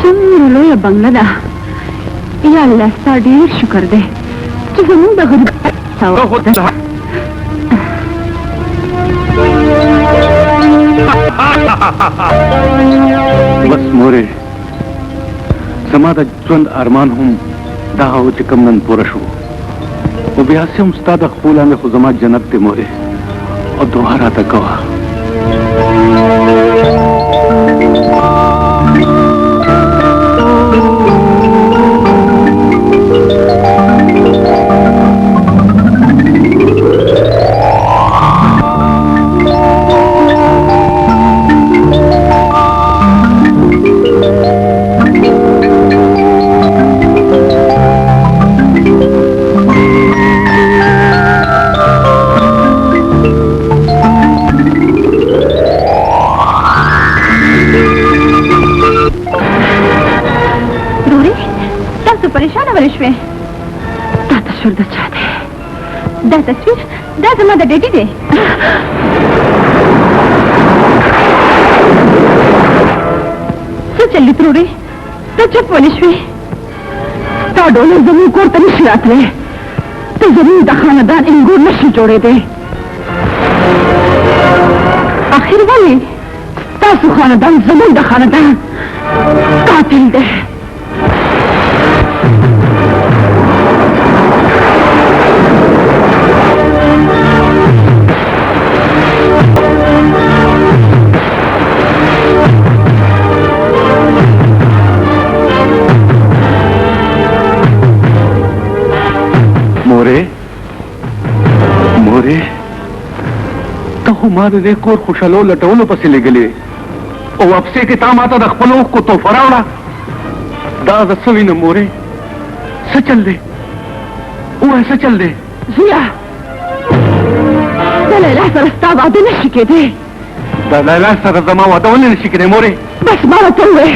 सुन लो या बंगलदा या अल्लाह सा ढेर शुक्र दे कि जमीन दा गुरु बस मोरे समादा चंद अरमान हम दाहो चिकमन पुरशो वो ब्यासे उस्ताद अखपूला में खुजमा जन्नत ते मोरे और दोहारा तक गवा दा तस्वीर दा जमा दा डेटी दे सो चली त्रोड़े तो चुप वलिश्वे ता डोले जमीन को तनिश रात ले तो जमीन दा खानदान इंगूर नशी जोड़े दे आखिर वाले तासु खानदान जमीन दा खानदान कातिल दे मारे देख और खुशलो लटोलो पसे ले गले और वापसे के ताम आता दखपलो को तो फरावड़ा दाज असवी न मोरे सचल दे वो ऐसा चल दे जिया दलैला सरस्ता वादे न शिके दे दलैला सरजमा वादे न शिके दे मोरे बस मारा चल दे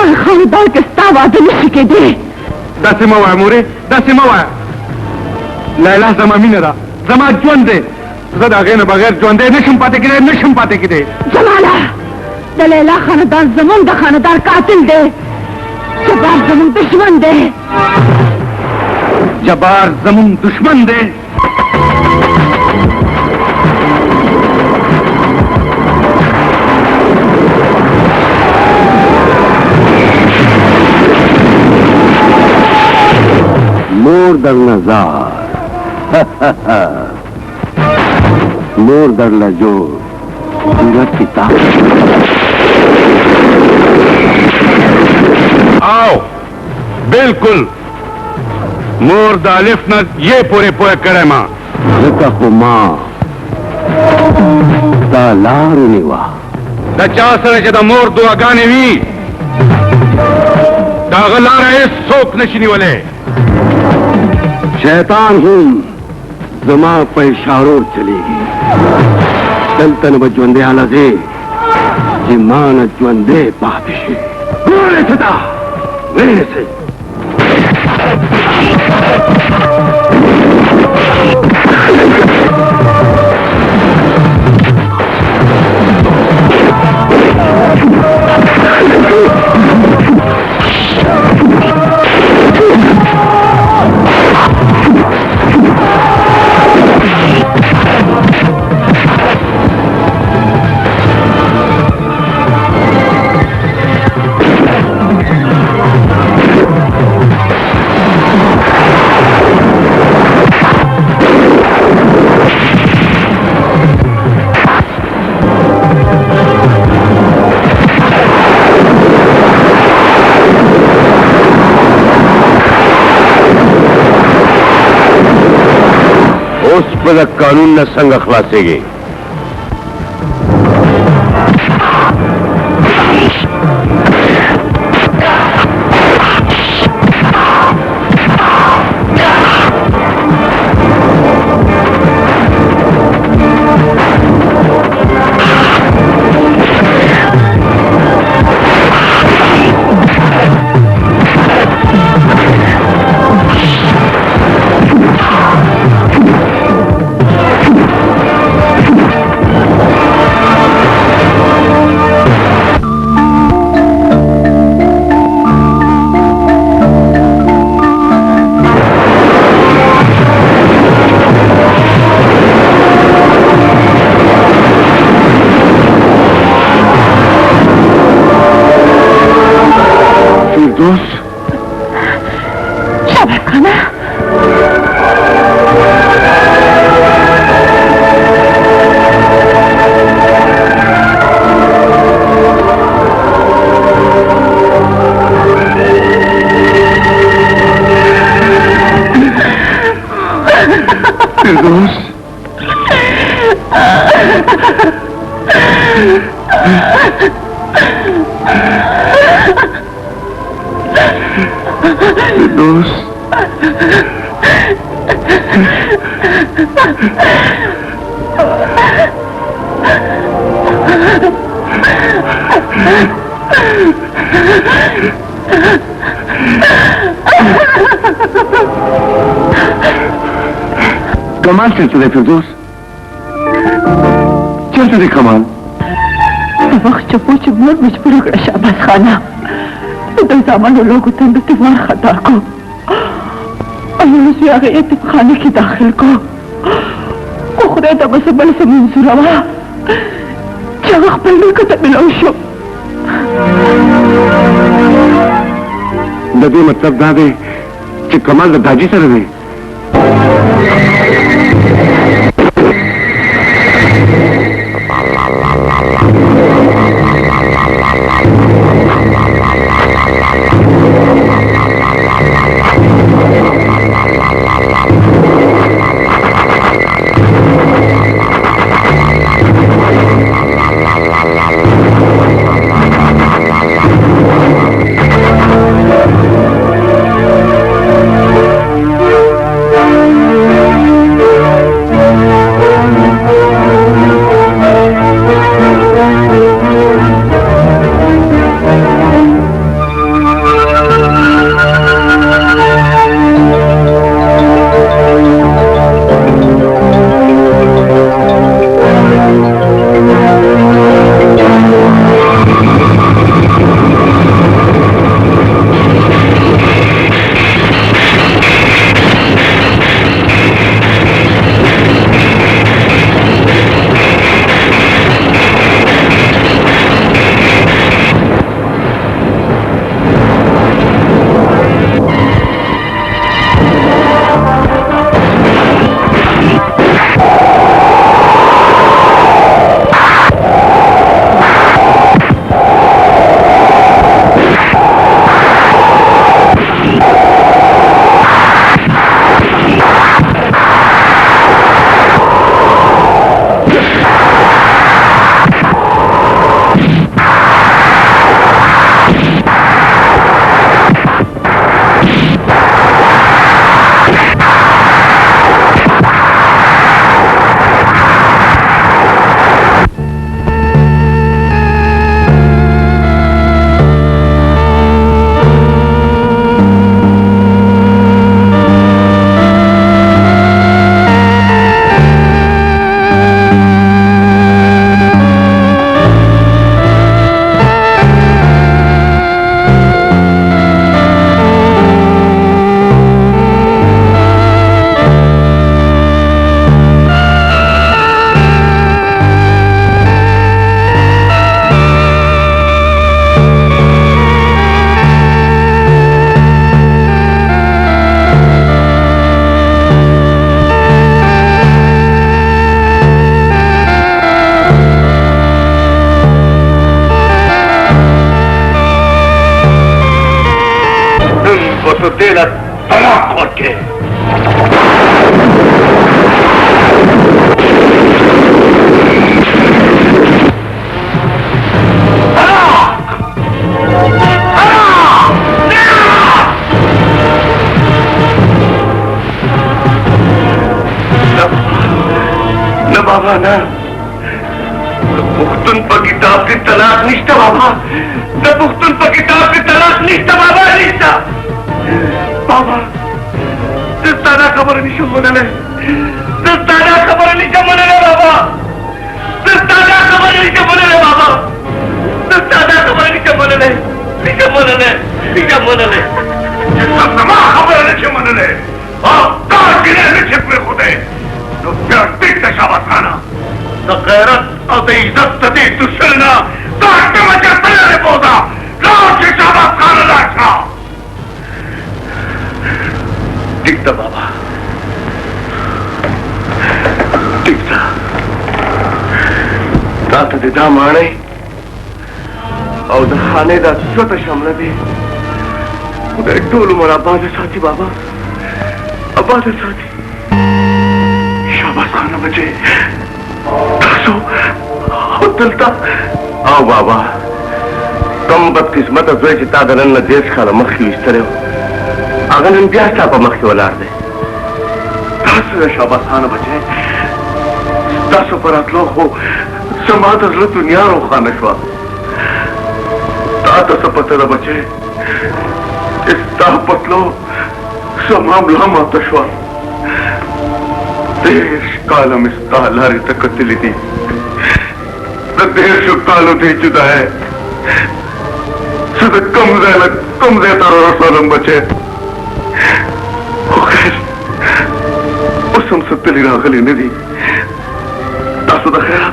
आग खानदार के स्ता वादे न शिके दे दसे मवा मोरे दसे मवा लैला जमा मिनरा जमा जुन दे ज़दा गए बगैर जोंदे नशम पाते किदे जमाला दलैला खानदार जमुन दा खानदार कातिल दे जबार जमुन दुश्मन दे जबार जमुन दुश्मन दे मोर दर नजार मोर दरला जो सूरत की ताकत। आओ बिल्कुल मोर दालिफ न ये पूरे पूरे करे मां मां दा लारू निवा दा चासरे जदा मोर दुआ गाने वी दा गलार है सोक नशीनी वाले शैतान हूं जमा पे इशारों चलेगी तन बजवंदे आला से जिमान ज्वंदे पापिशे बोले सदा मेरे से उस पर कानून न संग खलासेगी कमाल चलते थे फिरदौस चलते थे कमाल वक्त चुपो चुप मोर मजबूर कर शाबाश खाना तो सामान लोग उतन तुम्हार खता को और आ गए तुम खाने की दाखिल को वो खुदा तबसबल से मंजूरवा जगह पहले को तब मिलोशो दबे मतलब दादे कि कमाल दादाजी सर रहे वो तो देना तलाक तोड़ के। न बाबा ना पुख्तूनपा किताब की तलाक निष्ठा बाबा, न पुख्तूनपा किताब की तलाक निष्ठा बाबा निष्ठा बाबा। दस्ताना खबर निशा म्हणाले, दस्ताना खबर निशा म्हणाले बाबा, दस्ताना खबर निशा म्हणाले बाबा, दस्ताना खबर निशा म्हणाले, निशा म्हणाले, निशा म्हणाले, दस्ताना खबर निशा म्हणाले। आप काट गिरे छिपे खुदे तो क्या दिख शाबाश खाना तो गैरत और इज्जत तदी दुश्मना काट के मचे पहले पौधा लाश के शाबाश खाना लाशा दिखता बाबा दिखता दात दिदा माने और खाने दा छोटा शमला दे उधर टोलू मोरा बाजे साथी बाबा अबादे साथी शाबाश खाना बचे तासो होटलता आओ बाबा कम बदकिस्मत जोई ची तादनन देश खाला मखी इस्तरेव अगन ब्यास्ता पा मखी वलार दे तासो शाबाश खाना बचे तासो पर अतलो हो समाद अजलो दुनिया रो खानशवा तातो सपतरा बचे इस ताह पतलो समाम लामा तशवा देश कालम इस तालारी तकतली थी न देश कालो थी जुदा है सुध कम दे तारो रसालम बचे खैर उसम सत्तली रागली नदी तासु दखया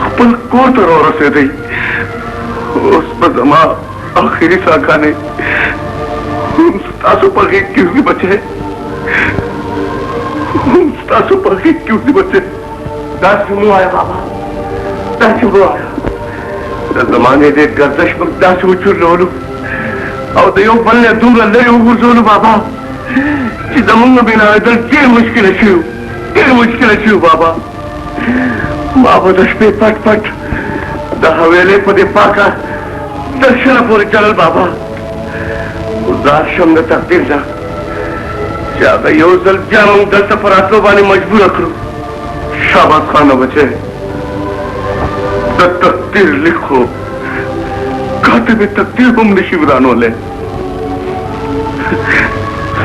अपन को तरो रसे दी उस पर जमा आखिरी साखाने तासु पर क्यों नहीं बचे तासु पर क्यों नहीं बचे दास क्यों आया बाबा दास क्यों आया जमाने दे गर्दश पर दास उचुर लोलू और दयो बल्ले दूर ले उगुरजोलू बाबा कि जमुन बिना इधर के मुश्किल है बाबा बाबा दश पे पट पट दहवेले पदे पाका दर्शन पूरे चल बाबा उदाशम न तकदीर जा ज्यादा योजल जाम दल सफरातो वाली मजबूर करो शाबाश खाना बचे तकदीर लिखो खाते में तकदीर हम निशिवरान वाले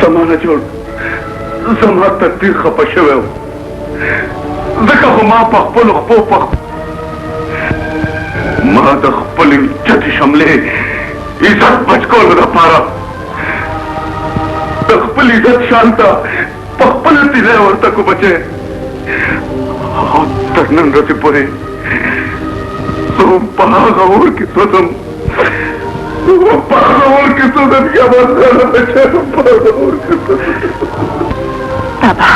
समाना जोड़ समा तकदीर खपशे हो देखा हो माँ पखपल खपो पख माँ दखपल इज्जत शमले इज्जत बचको लगा पारा तखपल इज्जत शांता पखपल तिले और तक बचे तरनन रति परे तो पागा और की सोदम क्या बात बचे पागा और की ताबा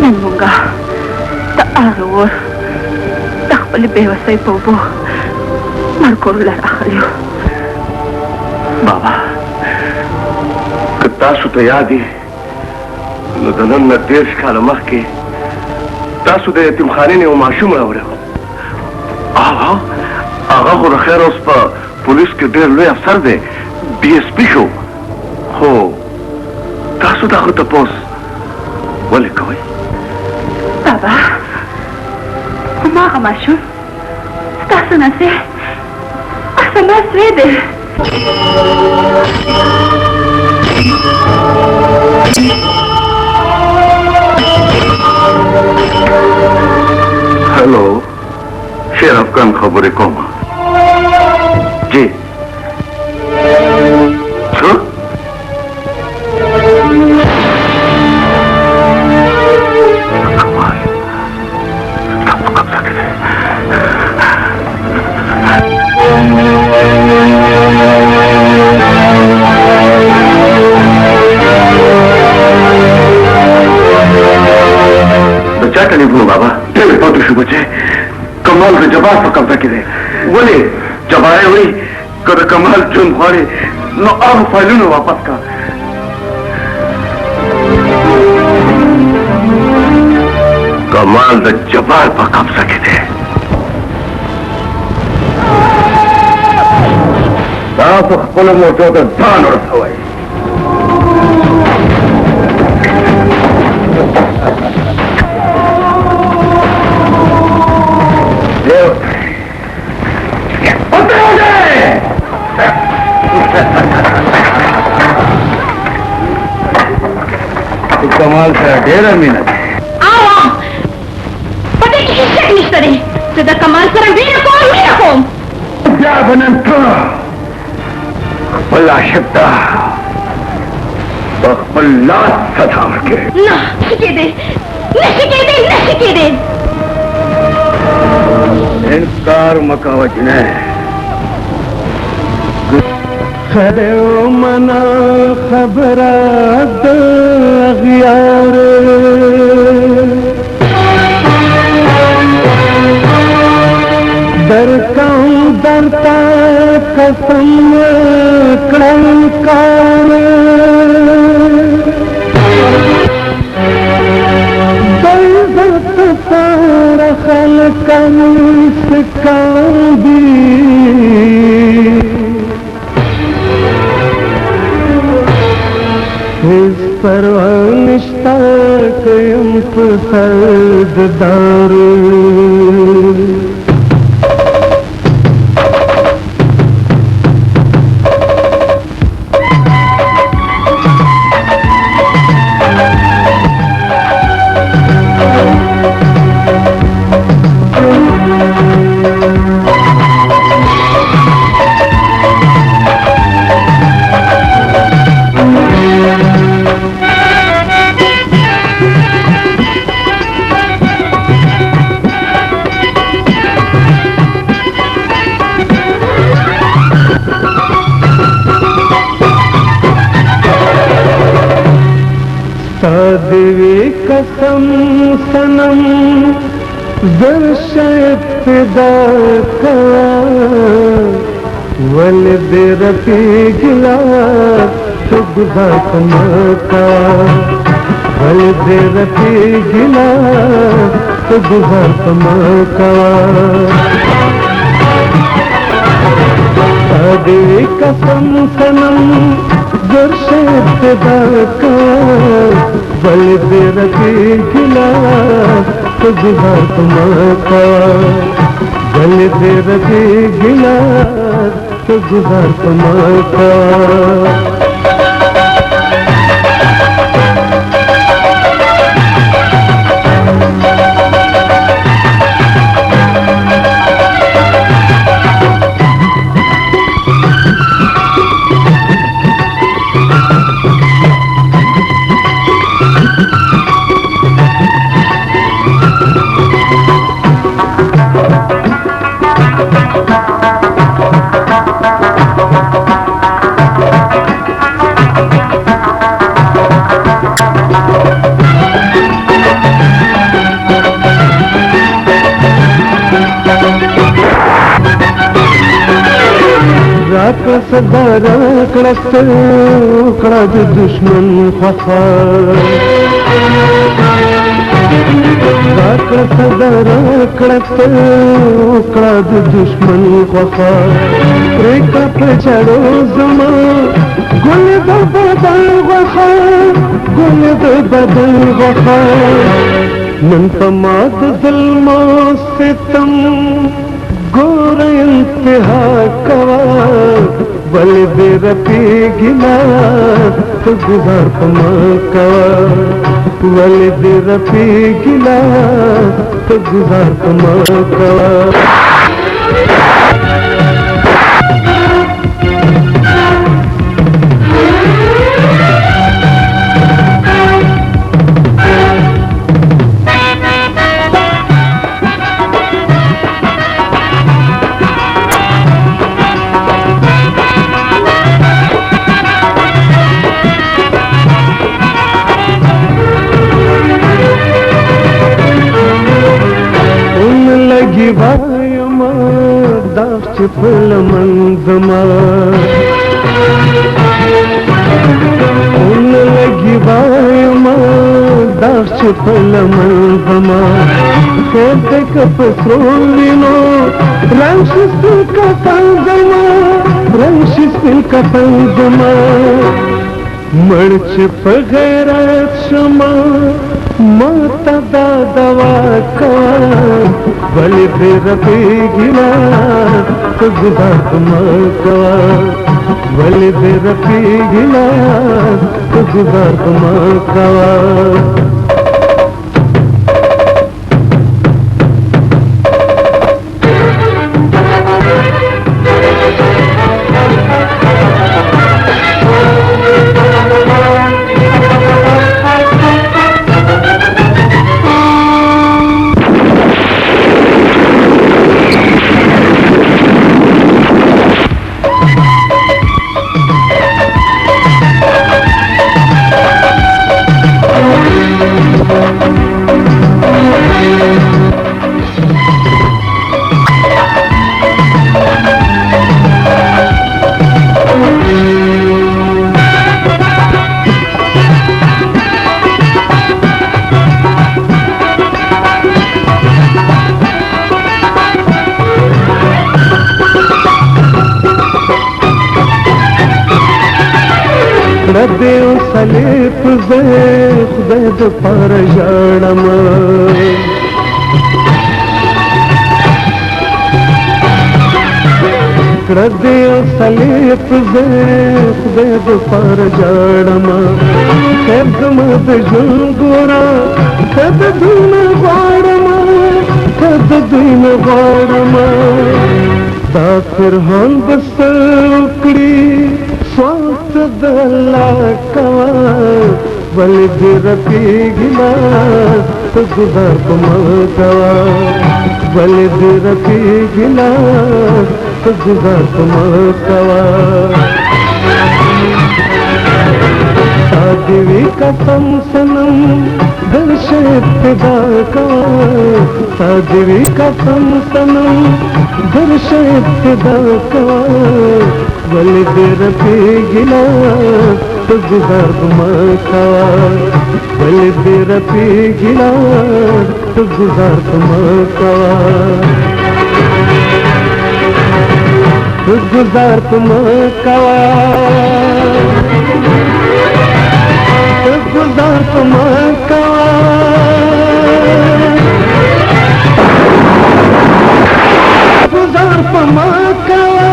नंगा तारो तखपल बेवसाई पोबो मरकोला आखियो बाबा तासु तो याद ही लदनन न देश खाला मख के तासु दे यतीम खाने ने वो माशूम रहे हो आगा हो रखेर उस पर पुलिस के डेर लो अफसर दे डीएसपी शो हो तासु दाखो तपोस बोले कोई बाबा माँ माशूम तासु न से असमा स्वेदे हेलो शेर अफगान खबरें कोमा जी क्या टेलीफोन बाबा बहुत शुभ बचे कमाल के जवाब पर कब्जा करे बोले जबाए हुई कद कमाल चुन भारे नो अब फाइलों वापस का कमाल द जबाल पर कब्जा के थे साफ खुल मोटो तो जान और सवाई कमाल से डेरा मिनट पता किसी शक नहीं करे सदा कमाल सर वीरको क्या बनंत बल्ला शब्दा बल्ला सदा के ना शिके दे इनकार मकावज ने खरे मना खबरात अगियार दरता कसम कलंकार दर्द सारा खलकन सिकांदी इस परवानिश्ता कयम सरदार देवी कसम सनम दर्श इब्तिदा का वल्द रफी गिला सुगदा कमका वल्द रफी गिला सुगदा कमका देवी कसम सनम दर्श इब्तिदा का बल्द रफी गिला तुझा तुमका बल्द रफी गिला तुझा तुमका सदारा कड़क कड़क दुश्मन खफा सदारा कड़क कड़क दुश्मन खफा रेखा पे चढ़ो जमा गुल दो बदल वफा गुल दो बदल वफा मन पमात दिल मो सितम गोर इंतहा कवा बल्द रफी गिला तुझार कमका बल्द रफी गिला तुझार कमका भाई दास फुल मंजमा फलमल्भमा Kepesrolino Ramshispilka Taldama Mărce păgărat șama Mata da davaca Vali tera pegila Kagudar maka Vali tera pegila Kagudar maka देव सलेप जे खुद पर जाणम देव सलेप जे खुद पर जाणम मद जुगोरा कद दिन वाड़म ताफिर हम बस उकड़ी स्वात दला कवा बलि दिरती गिला तो गुदार कवा बलि दिरती गिला तो गुदार कवा सादिवी कसम सनम दर्शेदा कवा सादिवी कसम सनम दर्शेदा कवा बलि दिरती गिला तो गुदार कवा बलि दिरती गिला तो गुदार कवा तो गुदार कवा तो गुदार कवा गुदार कवा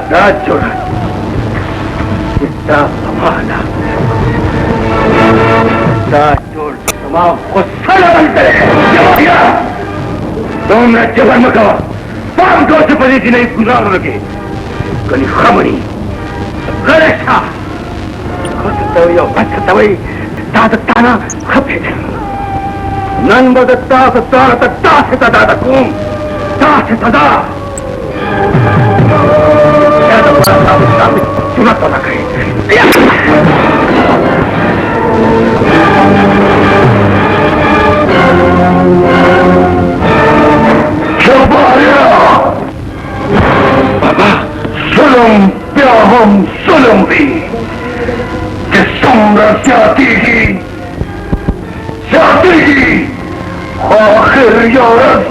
दाद छोड़ा कितना समाना दाद छोड़ तमाम को साला बंद करे तुम जबर मकावा पाम दो से पड़ी थी नहीं गुजार लगे कली खमनी गलेशा खुद तो यो बच तवई दाद ताना खपे नन बदता ताना ता से दादा कुम ता से दादा सुना तो ना कहीं बाबा जुल्म प्या हम जुल्म भी कि सोमरा जाती ही आखिर यारत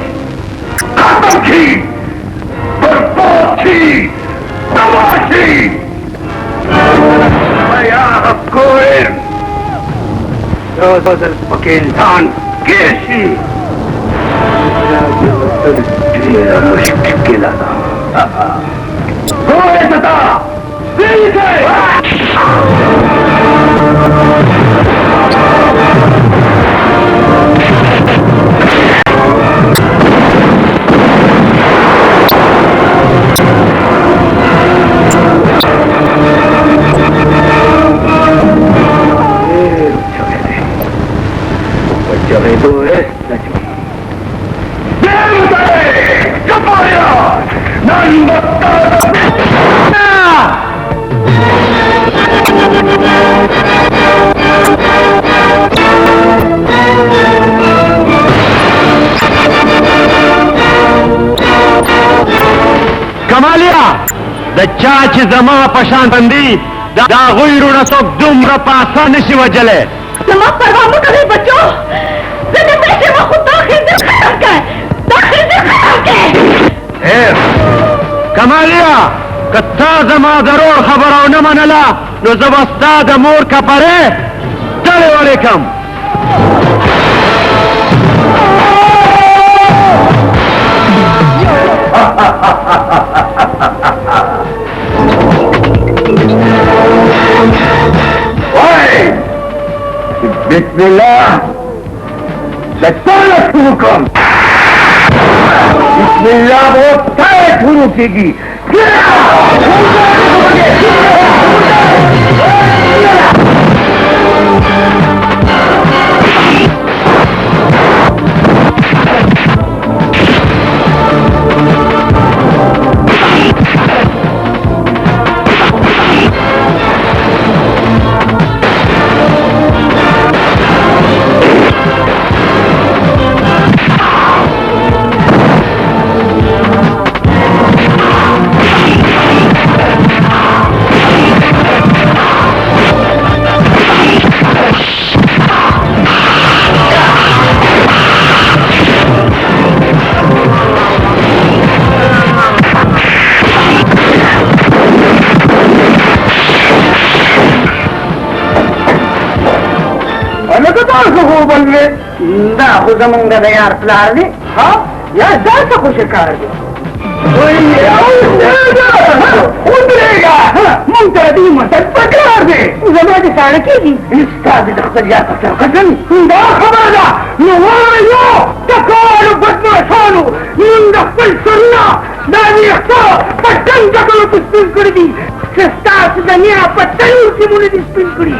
खत्म थी बर्बाद थी तमाशी कोई इंसान कैसी मुश्किल तो जमा पशान बंदी दा गुई रुना सो दुम्र पासा नशी वजले जमा परवाह मत करे बच्चों मैंने पैसे में खुद दाखिल के कमालिया कत्ता जमा जरूर खबरों न मनला नो जबस्ता दमूर का परे चले वालेकुम बिस्मिल्लाह हुकुम बिस्मिल्लाह वो तय शुरू कीगी زمونږ د یار پلار دی یا ځان ته خوشي کار دی ودرېږه مونږ ته دې مدد پکار دی زما دې ساړه کېږي ستا دې د خپل یار په چوکټن دا خبره ده نو وایو د ټولو بدماشانو مونږ د خپل سرونه دا ویښته په ټنګ ډکلو کې سپین کړي دي چې ستاسو د مینه په تنور کې مونږ دې سپین کړي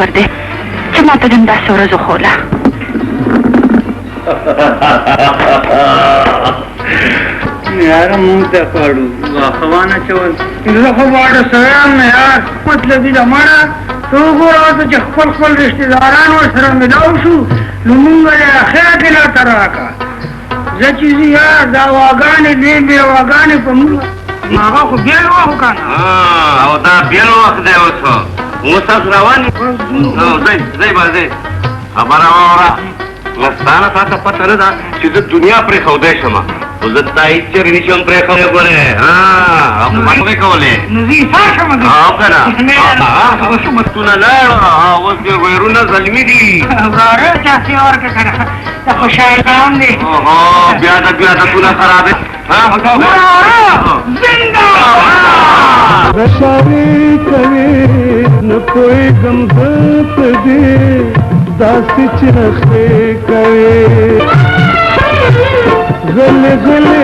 شکر دی چې ما ته د همداسې ورځو ښوله یاره مونږ ته خوړو واخوانه چول زه خو واړه سوی یم نه یار مطلبي ده مړه ته وګوره ته چې خپل خپل رشتهداران ورسره ملاو شو نو مونږ یې اخره کې راته راکړه زه چې زه یار دا واګانې دې بې واګانې په مونږ هغه خو بېل وخت که نه او دا بېل وخت دی اوس اوس تاسو روان نو ځئ به ځئ خبره واوره لستانه تا ته پته نه ده چې زه دنیا پرېښودی شم خو زه تا هېڅ چېرې نشم پرېښودی ګورې او خبرې کولې نو زه ایسار شم او که نه مستونه لاړه اوس دې ویرونه زلمي دي وراره چاسې ورکړه که نه د خوشحالان دی بیا د عادتونه خرابې رشاوی کوي نه پوهېږم زه په دې داسې چې نخرې کوي غلې غلې